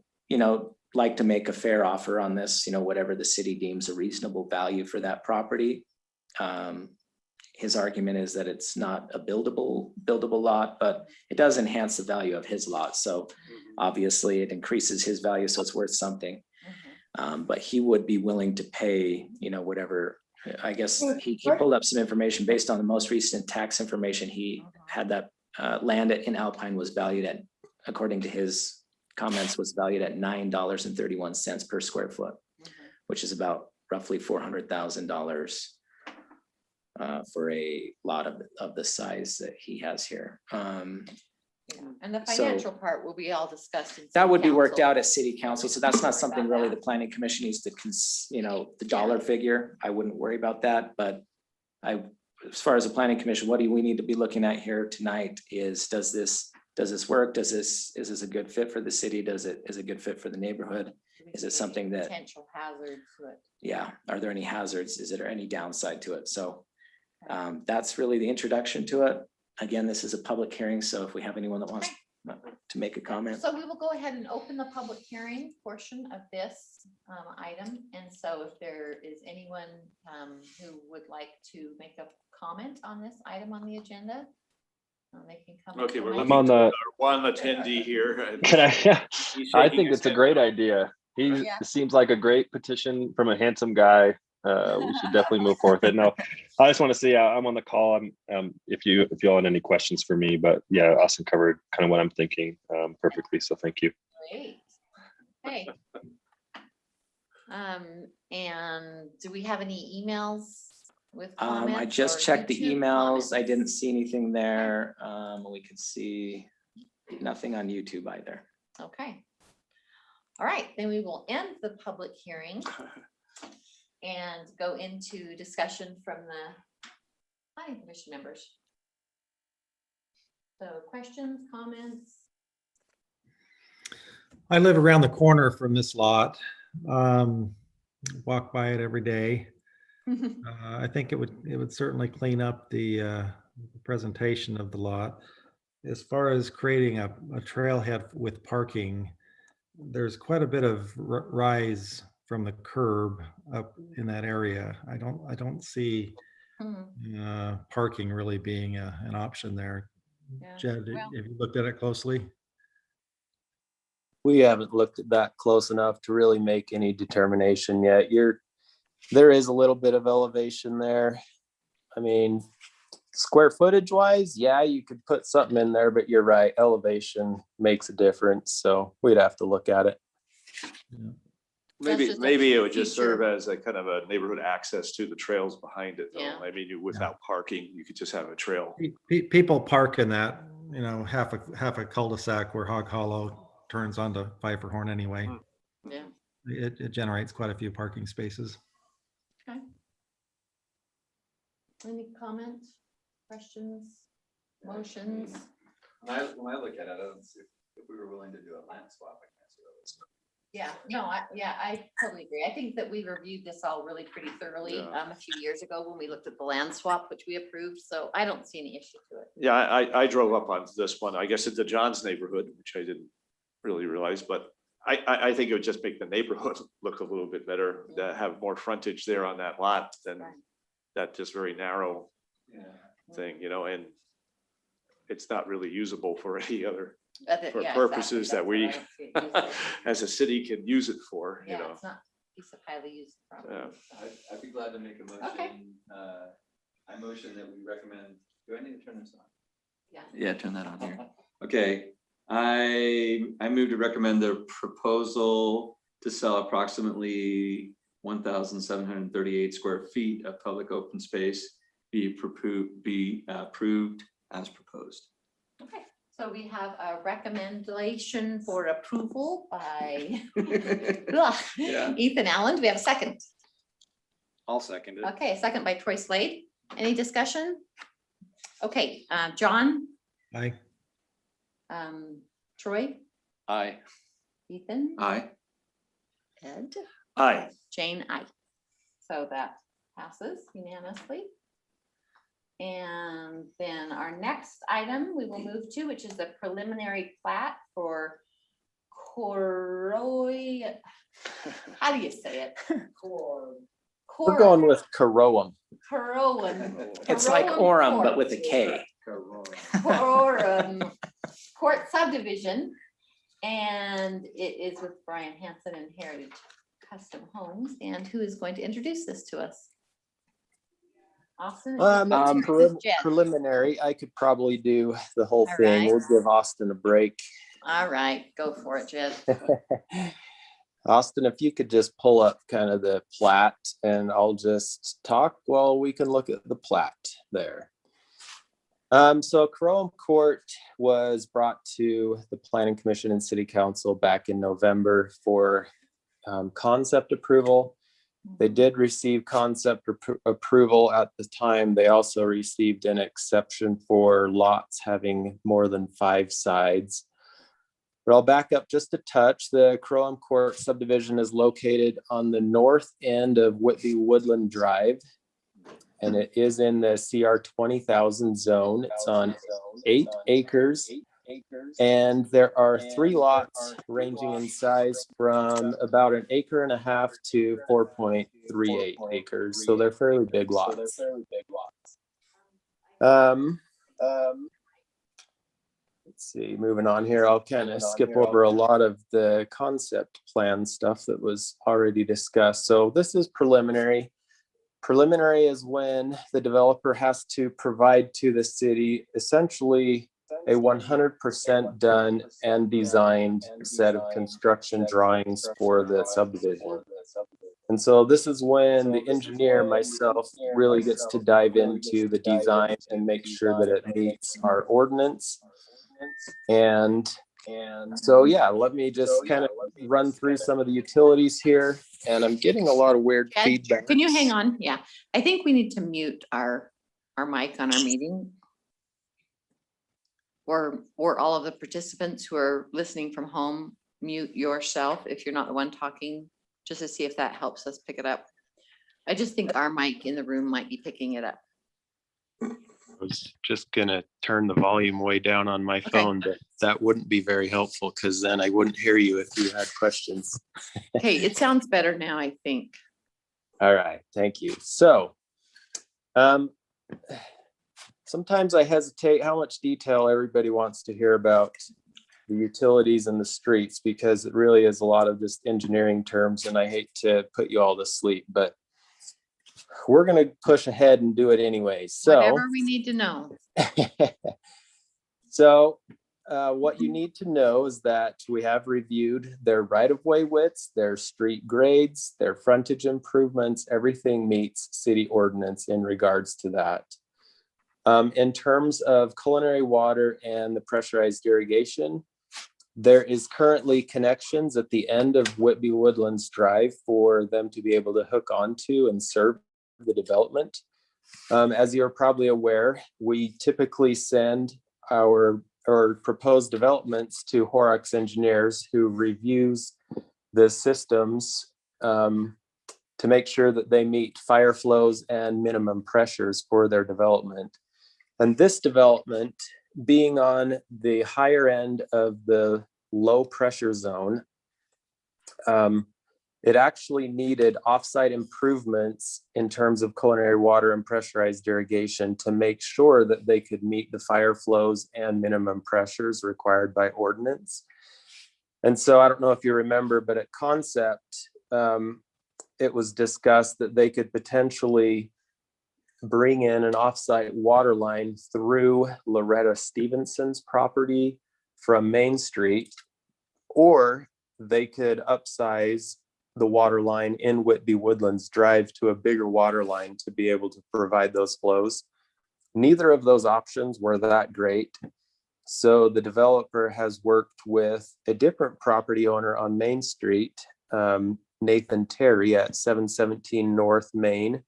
like to make a fair offer on this, whatever the city deems a reasonable value for that property. His argument is that it's not a buildable lot, but it does enhance the value of his lot. So obviously it increases his value, so it's worth something. But he would be willing to pay, whatever, I guess he pulled up some information based on the most recent tax information. He had that land in Alpine was valued at, according to his comments, was valued at $9.31 per square foot, which is about roughly $400,000 for a lot of the size that he has here. Yeah. And the So- financial part will be all discussed. In That city would be worked council. out at city council, so that's not Worry something about really that. the planning commission needs to, the dollar figure, I wouldn't worry about that, but as far as the planning commission, what do we need to be looking at here tonight is, does this work? Is this a good fit for the city? Is it a good fit for the neighborhood? Do we Is it see something any that- potential hazards to it? Yeah, are there any hazards? Is there any downside to it? So that's really the introduction to it. Again, this is a public hearing, so if we have anyone that wants to make a comment. So we will go ahead and open the public hearing portion of this item. And so if there is anyone who would like to make a comment on this item on the agenda, they can come. up Okay, to we're the looking mic. to our one attendee here. and Can I? he's I shaking think his it's a head great no. idea. He Yeah. seems like a great petition from a handsome guy. We should definitely move forward with it. No, I just want to see. I'm on the call. If you all had any questions for me, but yeah, Austin covered kind of what I'm thinking perfectly. So thank you. Great. Hey. And do we have any emails with comments? I just or checked the YouTube emails. I comments? didn't see anything there. We could see nothing on YouTube either. Okay. All right, then we will end the public hearing and go into discussion from the planning commission members. So questions, comments? I live around the corner from this lot. Walk by it every day. I think it would certainly clean up the presentation of the lot. As far as creating a trailhead with parking, there's quite a bit of rise from the curb up in that area. I don't see parking really being an option there. Yeah, Jed, well- have you looked at it closely? We haven't looked at that close enough to really make any determination yet. There is a little bit of elevation there. I mean, square footage wise, yeah, you could put something in there, but you're right, elevation makes a difference. So we'd have to look at it. Yeah. Maybe, just a maybe it would just feature. serve as a kind of a neighborhood access to the trails behind it, Yeah. though. I mean, without parking, you could just have a trail. People park in that, half a cul-de-sac where Hog Hollow turns onto Pfeiffer Horn anyway. Yeah, It generates quite a few parking spaces. okay. Any comments, questions, motions? When I look at it, I don't see if we were willing to do a land swap. I can't see that. Yeah, no, I totally agree. I think that we reviewed this all really pretty thoroughly Yeah. a few years ago when we looked at the land swap, which we approved. So I don't see any issue to it. Yeah, I drove up on this one. I guess it's the John's neighborhood, which I didn't really realize, but I think it would just make the neighborhood look a little bit better, to have more frontage there on that lot than Right. that just very narrow thing, you know, and it's not really usable for any other, for purposes that we as a city can use it for, you Yeah, know. it's not a piece of highly used property. Yeah. I'd be glad to make a motion. Okay. I motion that we recommend, do I need to turn this on? Yeah. Yeah, turn that on here. Okay, I move to recommend the proposal to sell approximately 1,738 square feet of public open space be approved as proposed. Okay, so we have a recommendation for approval by Yeah. Ethan Allen. Do we have a second? I'll second it. Okay, a second by Troy Slade. Any discussion? Okay, John, Aye. Troy, Aye. Ethan, Aye. Ed, Aye. Jane, I. So that passes unanimously. And then our next item we will move to, which is the preliminary plat for Coroy. How do you say it? We're going with Coroam. Corowan. It's like Corowan Orem, but Court. with a K. Corum Court Subdivision. And it is with Brian Hanson and Heritage Custom Homes. And who is going to introduce this to us? Austin? It's preliminary. I could probably do the whole All thing. right. We'll give Austin a break. All right, go for it, Jed. Austin, if you could just pull up kind of the plat and I'll just talk while we can look at the plat there. So Coroam Court was brought to the Planning Commission and City Council back in November for concept approval. They did receive concept approval at the time. They also received an exception for lots having more than 5 sides. But I'll back up just a touch. The Coroam Court subdivision is located on the north end of Whitby Woodland Drive. And it is in the CR 20,000 zone. It's on 8 acres. And there are 3 lots ranging in size from about 1.5 acres to 4.38 acres. So they're fairly big lots. Let's see, moving on here, I'll kind of skip over a lot of the concept plan stuff that was already discussed. So this is preliminary. Preliminary is when the developer has to provide to the city essentially a 100% done and designed set of construction drawings for the subdivision. And so this is when the engineer, myself, really gets to dive into the design and make sure that it meets our ordinance. And so, yeah, let me just kind of run through some of the utilities here. And I'm getting a lot of weird Ed, feedback. can you hang on? Yeah, I think we need to mute our mic on our meeting. Or all of the participants who are listening from home, mute yourself if you're not the one talking, just to see if that helps us pick it up. I just think our mic in the room might be picking it up. I was just gonna turn the volume way down on my Okay. phone, but that wouldn't be very helpful because then I wouldn't hear you if you had questions. Okay, it sounds better now, I think. All right, thank you. So, sometimes I hesitate how much detail everybody wants to hear about the utilities and the streets, because it really is a lot of just engineering terms, and I hate to put you all to sleep, but we're gonna push ahead and do it anyway. So Whatever we need to know. So what you need to know is that we have reviewed their right-of-way widths, their street grades, their frontage improvements, everything meets city ordinance in regards to that. In terms of culinary water and the pressurized irrigation, there is currently connections at the end of Whitby Woodlands Drive for them to be able to hook onto and serve the development. As you're probably aware, we typically send our proposed developments to Horrocks engineers, who reviews the systems to make sure that they meet fire flows and minimum pressures for their development. And this development, being on the higher end of the low pressure zone, It actually needed offsite improvements in terms of culinary water and pressurized irrigation to make sure that they could meet the fire flows and minimum pressures required by ordinance. And so I don't know if you remember, but at concept, it was discussed that they could potentially bring in an offsite water line through Loretta Stevenson's property from Main Street, or they could upsize the water line in Whitby Woodlands Drive to a bigger water line to be able to provide those flows. Neither of those options were that great. So the developer has worked with a different property owner on Main Street, Nathan Terry at 717 North Main.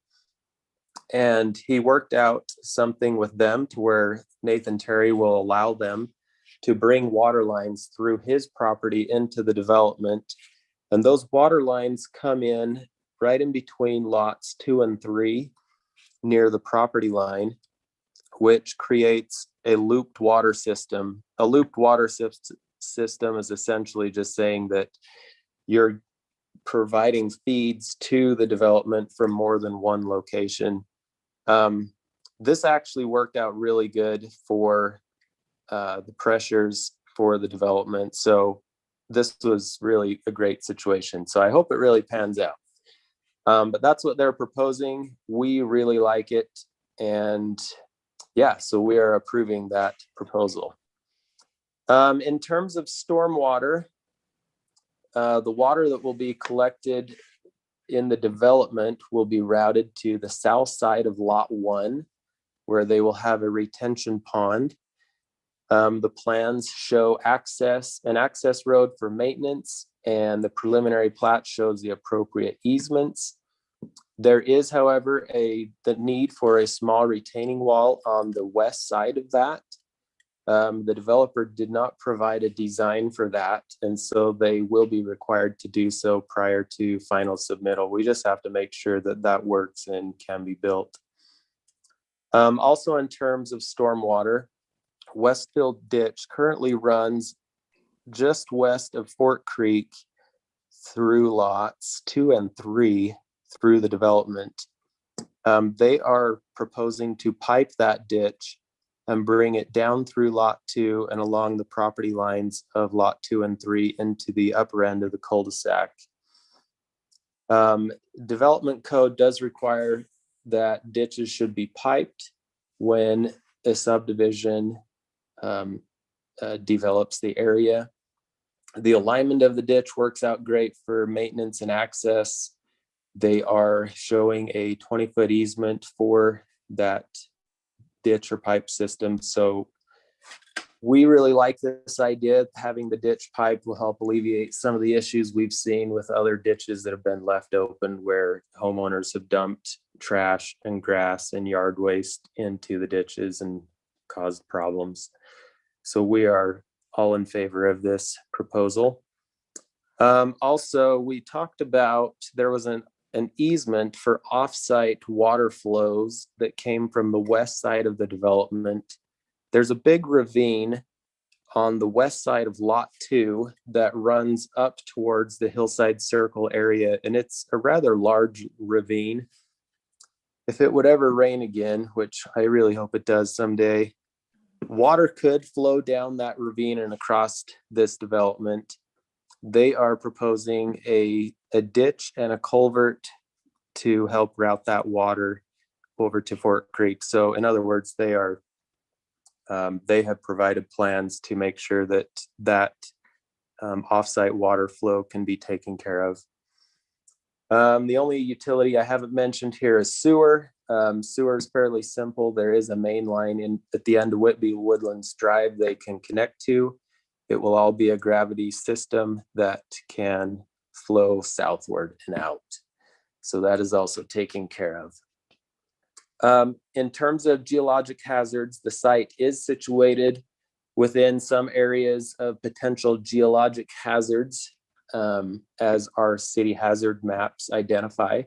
And he worked out something with them to where Nathan Terry will allow them to bring water lines through his property into the development. And those water lines come in right in between lots 2 and 3 near the property line, which creates a looped water system. A looped water system is essentially just saying that you're providing feeds to the development from more than one location. This actually worked out really good for the pressures for the development. So this was really a great situation. So I hope it really pans out. But that's what they're proposing. We really like it. And yeah, so we are approving that proposal. In terms of stormwater, the water that will be collected in the development will be routed to the south side of lot 1, where they will have a retention pond. The plans show an access road for maintenance, and the preliminary plat shows the appropriate easements. There is, however, the need for a small retaining wall on the west side of that. The developer did not provide a design for that, and so they will be required to do so prior to final submittal. We just have to make sure that that works and can be built. Also, in terms of stormwater, Westfield Ditch currently runs just west of Fort Creek through lots 2 and 3 through the development. They are proposing to pipe that ditch and bring it down through lot 2 and along the property lines of lot 2 and 3 into the upper end of the cul-de-sac. Development code does require that ditches should be piped when a subdivision develops the area. The alignment of the ditch works out great for maintenance and access. They are showing a 20-foot easement for that ditch or pipe system. So we really like this idea. Having the ditch pipe will help alleviate some of the issues we've seen with other ditches that have been left open, where homeowners have dumped trash and grass and yard waste into the ditches and caused problems. So we are all in favor of this proposal. Also, we talked about there was an easement for offsite water flows that came from the west side of the development. There's a big ravine on the west side of lot 2 that runs up towards the Hillside Circle area, and it's a rather large ravine. If it would ever rain again, which I really hope it does someday, water could flow down that ravine and across this development. They are proposing a ditch and a culvert to help route that water over to Fort Creek. So in other words, they have provided plans to make sure that offsite water flow can be taken care of. The only utility I haven't mentioned here is sewer. Sewer is fairly simple. There is a main line at the end of Whitby Woodlands Drive they can connect to. It will all be a gravity system that can flow southward and out. So that is also taken care of. In terms of geologic hazards, the site is situated within some areas of potential geologic hazards, as our city hazard maps identify.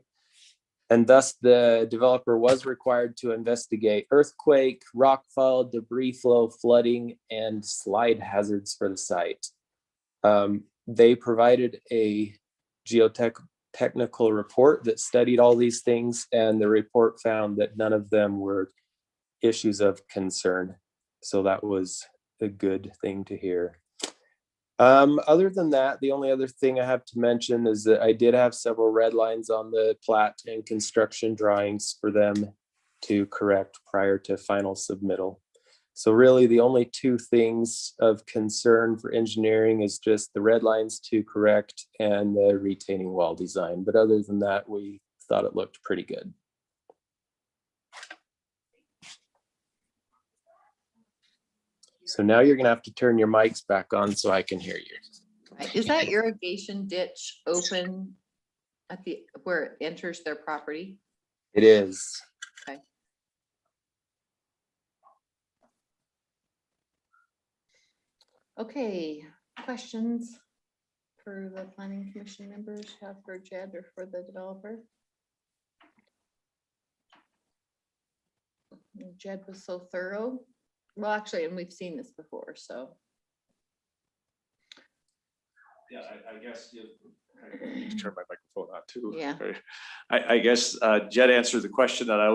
And thus the developer was required to investigate earthquake, rockfall, debris flow, flooding, and slide hazards for the site. They provided a technical report that studied all these things, and the report found that none of them were issues of concern. So that was a good thing to hear. Other than that, the only other thing I have to mention is that I did have several red lines on the plat and construction drawings for them to correct prior to final submittal. So really the only two things of concern for engineering is just the red lines to correct and the retaining wall design. But other than that, we thought it looked pretty good. So now you're gonna have to turn your mics back on so I can hear you. Right. Is that irrigation ditch open at the, where it enters their property? It is. Okay. Okay, questions for the planning commission members, have for Jed or for the developer? Jed was so thorough. Well, actually, and we've seen this before, so. Yeah, I guess you need to turn my microphone on too. Yeah. I guess Jed answered the question that I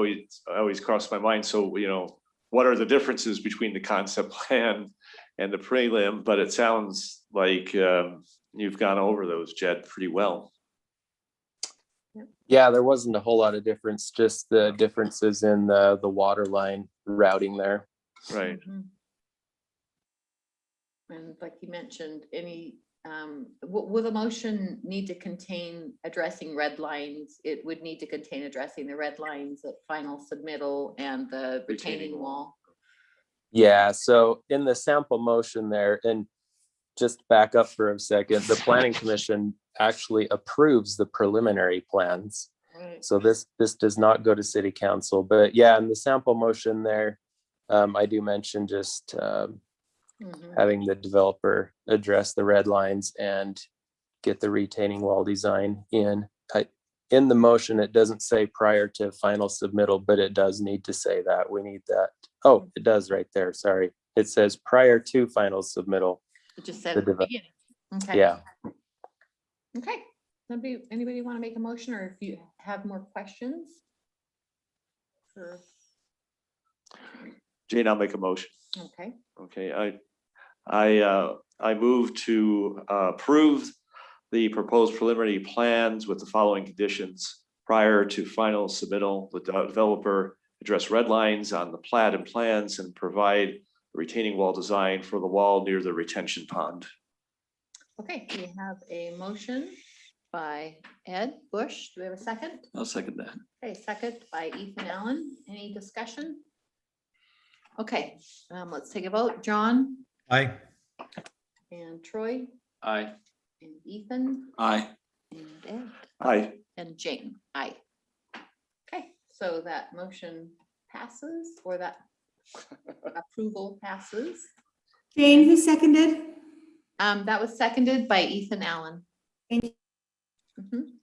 always crossed my mind. So, you know, what are the differences between the concept plan and the prelim? But it sounds like you've gone over those, Jed, pretty well. Yeah, there wasn't a whole lot of difference, just the differences in the water line routing there. Right. Mhm. And like you mentioned, any, will the motion need to contain addressing red lines? It would need to contain addressing the red lines at final submittal and the retaining wall. Yeah, so in the sample motion there, and just back up for a second, the planning commission actually approves the preliminary plans. Right. So this does not go to city council, but yeah, in the sample motion there, I do mention just having the developer address the red lines and get the retaining wall design in. In the motion, it doesn't say prior to final submittal, but it does need to say that. We need that. Oh, it does right there. Sorry. It says prior to final submittal. It just said at the beginning. Okay. Yeah. Okay. Anybody want to make a motion, or if you have more questions? Or- Jane, I'll make a motion. Okay. Okay, I move to approve the proposed preliminary plans with the following conditions. Prior to final submittal, the developer address red lines on the plat and plans and provide retaining wall design for the wall near the retention pond. Okay, we have a motion by Ed Bush. Do we have a second? I'll second that. Okay, second by Ethan Allen. Any discussion? Okay, let's take a vote. John Aye. and Troy Aye. and Ethan Aye. and Ed Aye. and Jane. Aye. Okay, so that motion passes, or that approval passes. Jane, who seconded? That was seconded by Ethan Allen. Thank you. Mhm.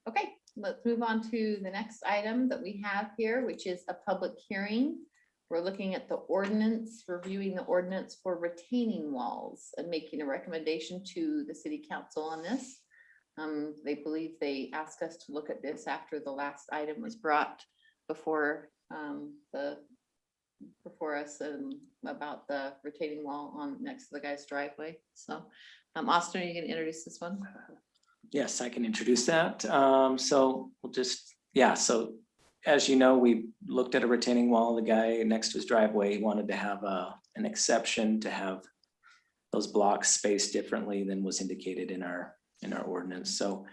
Okay, let's move on to the next item that we have here, which is a public hearing. We're looking at the ordinance, reviewing the ordinance for retaining walls and making a recommendation to the city council on this. They believe they asked us to look at this after the last item was brought before before us about the retaining wall on next to the guy's driveway. So, Austin, are you gonna introduce this one? Yes, I can introduce that. So we'll just, yeah, so as you know, we looked at a retaining wall. The guy next to his driveway wanted to have an exception to have those blocks spaced differently than was indicated in our ordinance. So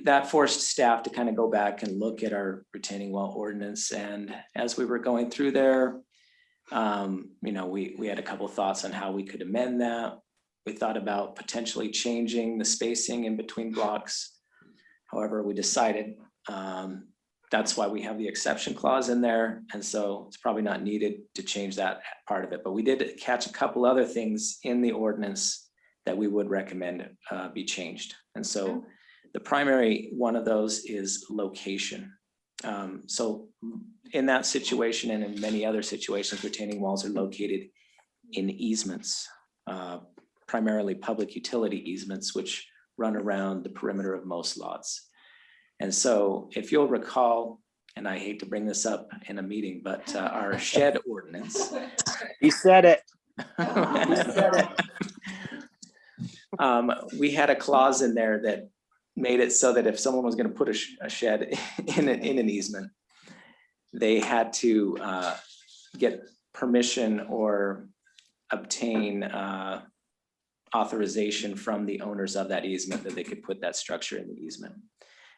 that forced staff to kind of go back and look at our retaining wall ordinance. And as we were going through there, we had a couple of thoughts on how we could amend that. We thought about potentially changing the spacing in between blocks. However, we decided that's why we have the exception clause in there. And so it's probably not needed to change that part of it. But we did catch a couple other things in the ordinance that we would recommend be changed. And so the primary one of those is location. So in that situation and in many other situations, retaining walls are located in easements, primarily public utility easements, which run around the perimeter of most lots. And so if you'll recall, and I hate to bring this up in a meeting, but our shed ordinance. He said it. We had a clause in there that made it so that if someone was gonna put a shed in an easement, they had to get permission or obtain authorization from the owners of that easement that they could put that structure in the easement.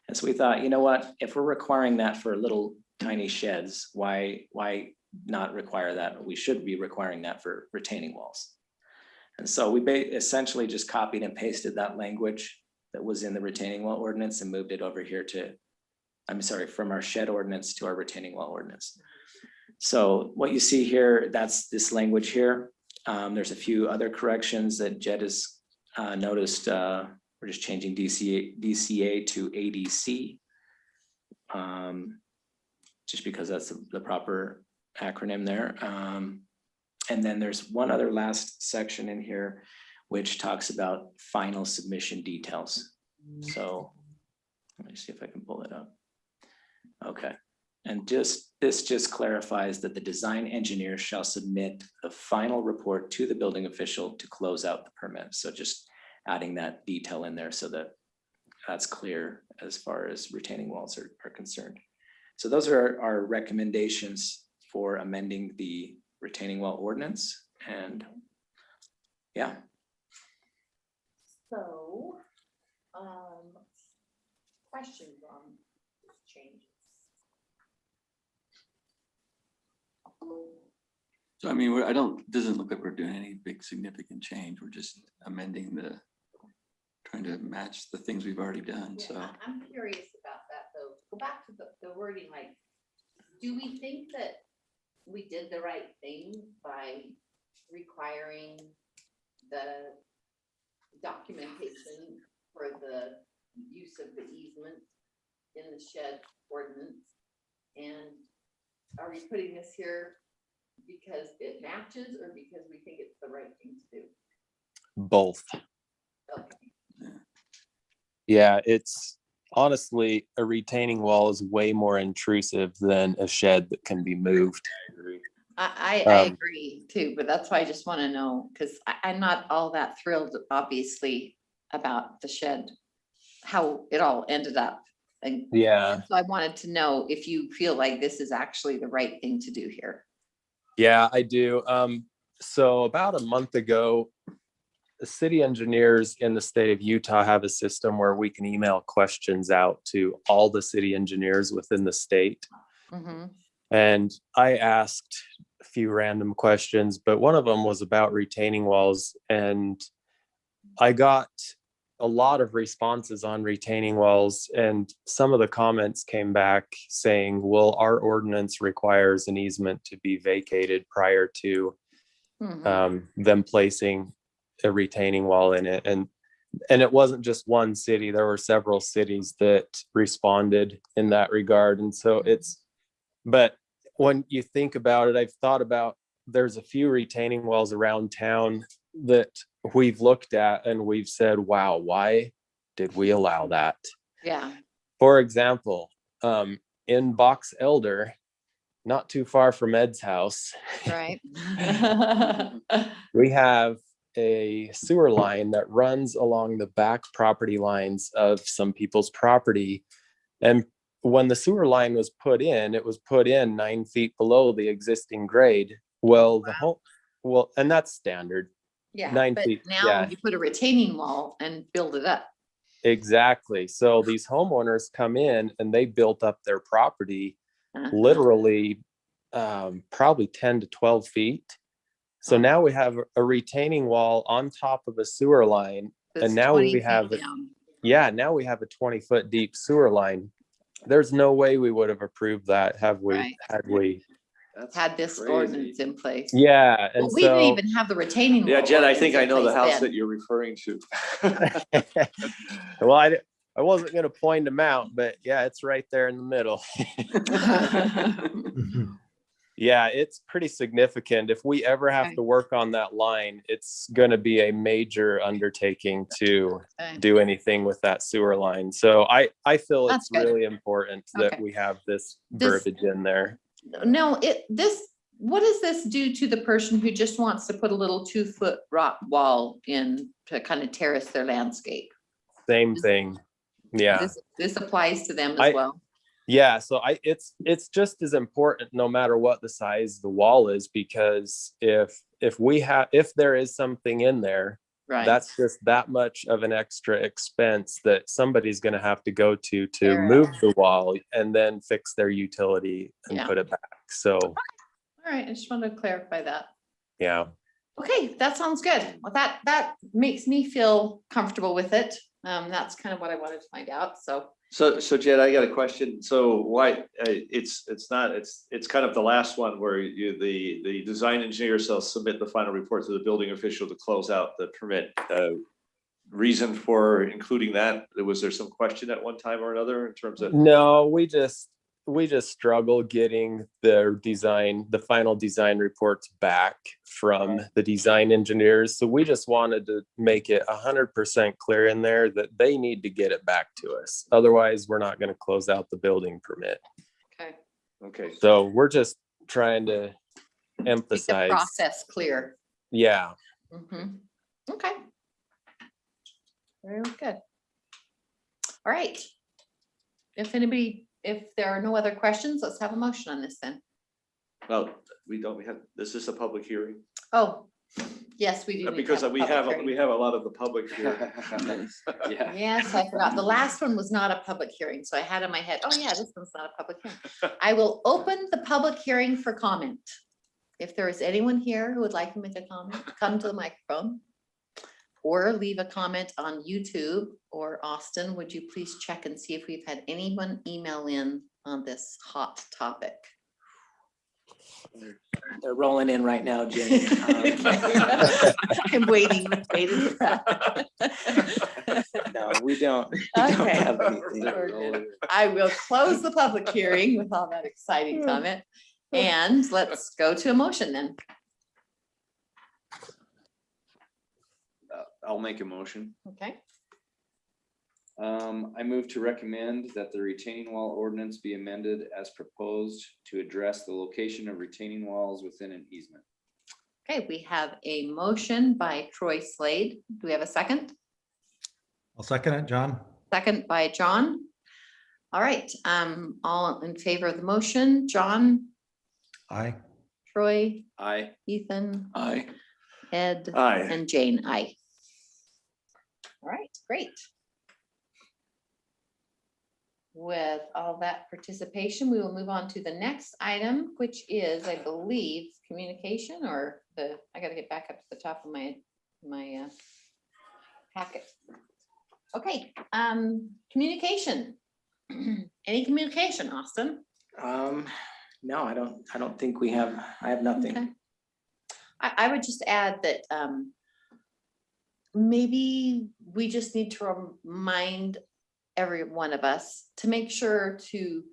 And so we thought, you know what, if we're requiring that for little tiny sheds, why not require that? We should be requiring that for retaining walls. And so we essentially just copied and pasted that language that was in the retaining wall ordinance and moved it over here to, I'm sorry, from our shed ordinance to our retaining wall ordinance. So what you see here, that's this language here. There's a few other corrections that Jed has noticed. We're just changing DCA to ADC. Just because that's the proper acronym there. And then there's one other last section in here, which talks about final submission details. So let me see if I can pull it up. Okay. And this just clarifies that the design engineer shall submit the final report to the building official to close out the permit. So just adding that detail in there so that that's clear as far as retaining walls are concerned. So those are our recommendations for amending the retaining wall ordinance. And yeah. So, questions on changes? So I mean, doesn't look like we're doing any big significant change. We're just amending trying to match the things we've already done, so. Yeah, I'm curious about that though. Go back to the wording, like, do we think that we did the right thing by requiring the documentation for the use of the easement in the shed ordinance? And are we putting this here because it matches or because we think it's the right thing to do? Both. Okay. Yeah, it's honestly, a retaining wall is way more intrusive than a shed that can be moved. I agree too, but that's why I just want to know, because I'm not all that thrilled, obviously, about the shed, how it all ended up. And Yeah. so I wanted to know if you feel like this is actually the right thing to do here. Yeah, I do. So about a month ago, the city engineers in the state of Utah have a system where we can email questions out to all the city engineers within the state. Mhm. And I asked a few random questions, but one of them was about retaining walls. And I got a lot of responses on retaining walls. And some of the comments came back saying, well, our ordinance requires an easement to be vacated prior to them placing a retaining wall in it. And it wasn't just one city. There were several cities that responded in that regard. And so but when you think about it, I've thought about, there's a few retaining walls around town that we've looked at and we've said, wow, why did we allow that? Yeah. For example, in Box Elder, not too far from Ed's house, Right. we have a sewer line that runs along the back property lines of some people's property. And when the sewer line was put in, it was put in 9 feet below the existing grade. Well, and that's standard. Yeah, 9 but feet. now Yeah, you put a retaining wall and build it up. exactly. So these homeowners come in and they built up their property literally probably 10 to 12 feet. So now we have a retaining wall on top of a sewer line. And now we have, now we have a 20-foot deep sewer line. There's no way we would have approved that had we Had this ordinance in place. Yeah. And we didn't even have the retaining wall. Yeah, Jen, I think I ordinance in know the place house then. that you're referring to. Well, I wasn't going to point them out, but yeah, it's right there in the middle. Yeah, it's pretty significant. If we ever have Okay. to work on that line, it's going to be a major undertaking to Okay. do anything with that sewer line. So I feel That's it's good. really important that Okay. we have this This- verbiage in there. No, what does this do to the person who just wants to put a little 2-foot rock wall in to kind of terrace their landscape? Same thing. Yeah. This applies to them I- as well. Yeah, so it's just as important no matter what the size the wall is, because if there is something in there, Right. that's just that much of an extra expense that somebody's going to have to go to Fair move the wall and then fix their utility and Yeah. put it back. So, All right, I just wanted to clarify that. yeah. Okay, that sounds good. Well, that makes me feel comfortable with it. That's kind of what I wanted to find out, so. So Jed, I got a question. So why, it's kind of the last one where the design engineer shall submit the final report to the building official to close out the permit. Reason for including that, was there some question at one time or another in terms of? No, we just struggle getting the final design reports back from the design engineers. So we just wanted to make it 100% clear in there that they need to get it back to us. Otherwise, we're not going to close out the building permit. Okay. Okay. So we're just trying to Keep the emphasize. process clear. Yeah. Mhm. Okay. Very good. All right. If there are no other questions, let's have a motion on this then. Well, we have, is this a public hearing? Oh, yes, we do. need to Because have a we public have, hearing. we have a lot of the public here. Yeah. Yes, I forgot. The last one was not a public hearing, so I had in my head, oh yeah, this one's not a public hearing. I will open the public hearing for comment. If there is anyone here who would like to make a comment, come to the microphone. Or leave a comment on YouTube, or Austin, would you please check and see if we've had anyone email in on this hot topic? They're rolling in right now, Jane. I'm waiting with bated breath. No, we don't Okay. have anything. We're good. I will close the public hearing with all that exciting comment, and let's go to a motion then. I'll make a motion. Okay, I move to recommend that the retaining wall ordinance be amended as proposed to address the location of retaining walls within an easement. okay, we have a motion by Troy Slade. Do we have a second? I'll second it, John. Second by John. All right, all in favor of the motion, John, Aye. Troy, Aye. Ethan, Aye. Ed, Aye. and Jane, aye. All right, great. With all that participation, we will move on to the next item, which is, I believe, communication or I gotta get back up to the top of my packet. Okay, communication. Any communication, Austin? No, I don't think we have, I have nothing. Okay. I would just add that maybe we just need to remind every one of us to make sure to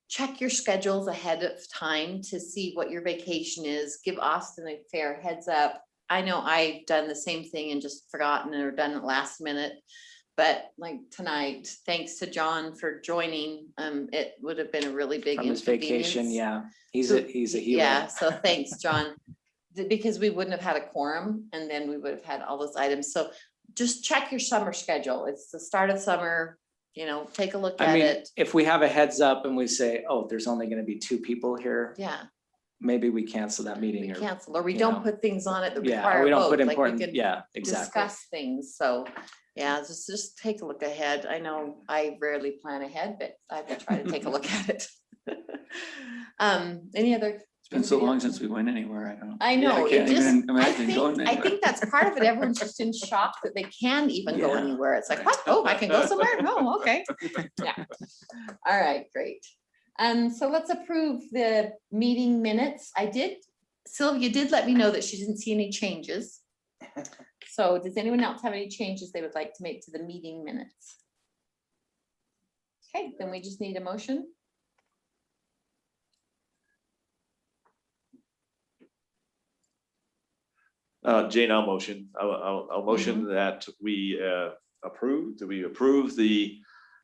check your schedules ahead of time to see what your vacation is. Give Austin a fair heads up. I know I've done the same thing and just forgotten or done it last minute. But like tonight, thanks to John for joining, it would have been a really big From his vacation, inconvenience. yeah. He's a hero. Yeah, so thanks, John. Because we wouldn't have had a quorum and then we would have had all those items. So just check your summer schedule. It's the start of summer, take a look I at mean, it. if we have a heads up and we say, oh, there's only gonna be 2 people here, Yeah, maybe we cancel that we meeting or, cancel, or we you don't know. put things on it that yeah, require or we a don't vote, put like we important, could yeah, exactly. discuss things. So, yeah, just take a look ahead. I know I rarely plan ahead, but I will try to take a look at it. Any other? It's been so long since we went anywhere, I don't. I know, I it can't just, even I imagine going think, I anywhere. think that's part of it. Everyone's just in shock that they can even go Yeah. anywhere. It's like, what? Oh, I can go somewhere? No, okay. Yeah. All right, great. So let's approve the meeting minutes. Sylvia did let me know that she didn't see any changes. So does anyone else have any changes they would like to make to the meeting minutes? Okay, then we just need a motion. Jane, I'll motion. I'll motion that we approve the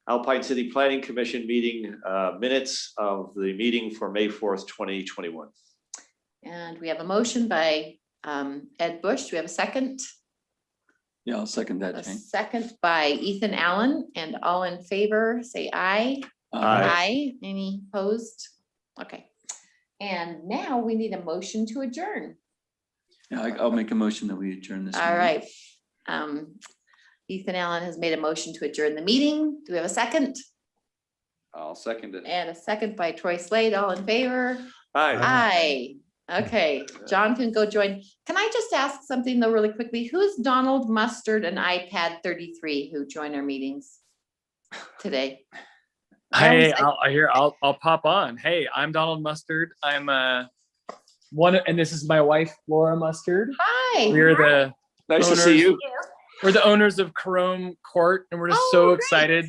Alpine City Planning Commission meeting minutes of the meeting for May 4th, 2021. And we have a motion by Ed Bush. Do we have a second? Yeah, I'll second A that, Jane. second by Ethan Allen, and all in favor, say aye. Aye. Any opposed? Okay. And now we need a motion to adjourn. Yeah, I'll make a motion that we adjourn this. All meeting. right. Ethan Allen has made a motion to adjourn the meeting. Do we have a second? I'll second it. And a second by Troy Slade. All in favor? Aye. Aye. Okay, John can go join. Can I just ask something though really quickly? Who's Donald Mustard and iPad 33 who join our meetings today? Hey, I'll pop on. Hey, I'm Donald Mustard. I'm one, and this is my wife, Laura Mustard. Hi. We're the Nice to see you. We're the owners of Carome Court, and we're just so great. excited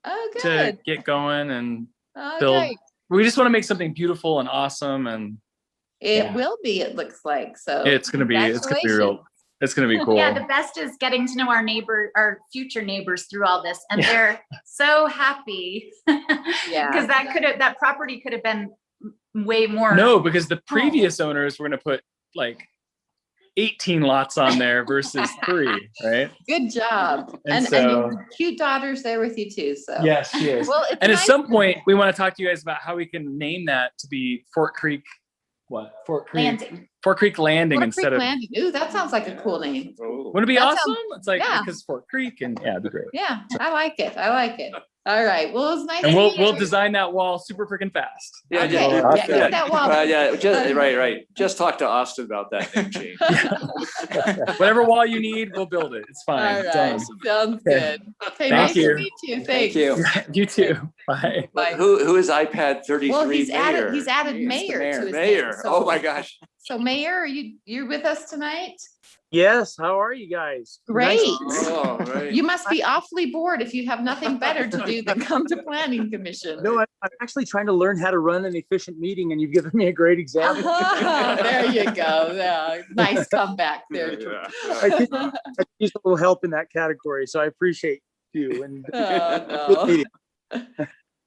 Oh, to good. get going and Oh, build. great. We just want to make something beautiful and awesome, and It yeah. will be, it looks like, so. it's gonna be real. congratulations. It's gonna be cool. Yeah, the best is getting to know our future neighbors through all this, and they're so happy. Yeah. Because that property could have been way more. No, because the previous owners were gonna put like 18 lots on there versus 3, right? Good job. And And your cute daughter's there with you too, so. Yes, she is. Well, it's And at nice some to- point, we want to talk to you guys about how we can name that to be Fort Creek, Fort Creek Landing. Fort Creek Landing Fort instead Creek of. Landing. Ooh, that sounds like a cool name. Wouldn't it be That awesome? sounds- It's like yeah. because Fort Creek and yeah, it'd be great. Yeah, I like it. I like it. All right, well, it was nice. And to we'll meet we'll you. design that wall super freaking fast. Yeah, Okay, yeah, yeah, get that wall. yeah, just, right. Just talk to Austin about that name change. Whatever wall you need, we'll build it. It's fine. All It's right, done. sounds Okay. good. Okay, Thank nice to you. meet you. Thanks. You too. Bye. Bye. Who is iPad 33 Well, mayor? he's added mayor to his name. Mayor. So- Oh, my gosh. So Mayor, you're with us tonight? Yes, how are you guys? Great. Oh, right. You must be awfully bored if you have nothing better to do than come to planning commission. No, I'm actually trying to learn how to run an efficient meeting, and you've given me a great example. There you go. Yeah, nice comeback there. I could use a little help in that category, so I appreciate you. And Oh, good no. meeting.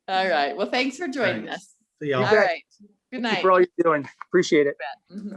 All right. Well, thanks for joining us. See All y'all. right. Good Thank you night. for all you're doing. Appreciate it. Bye.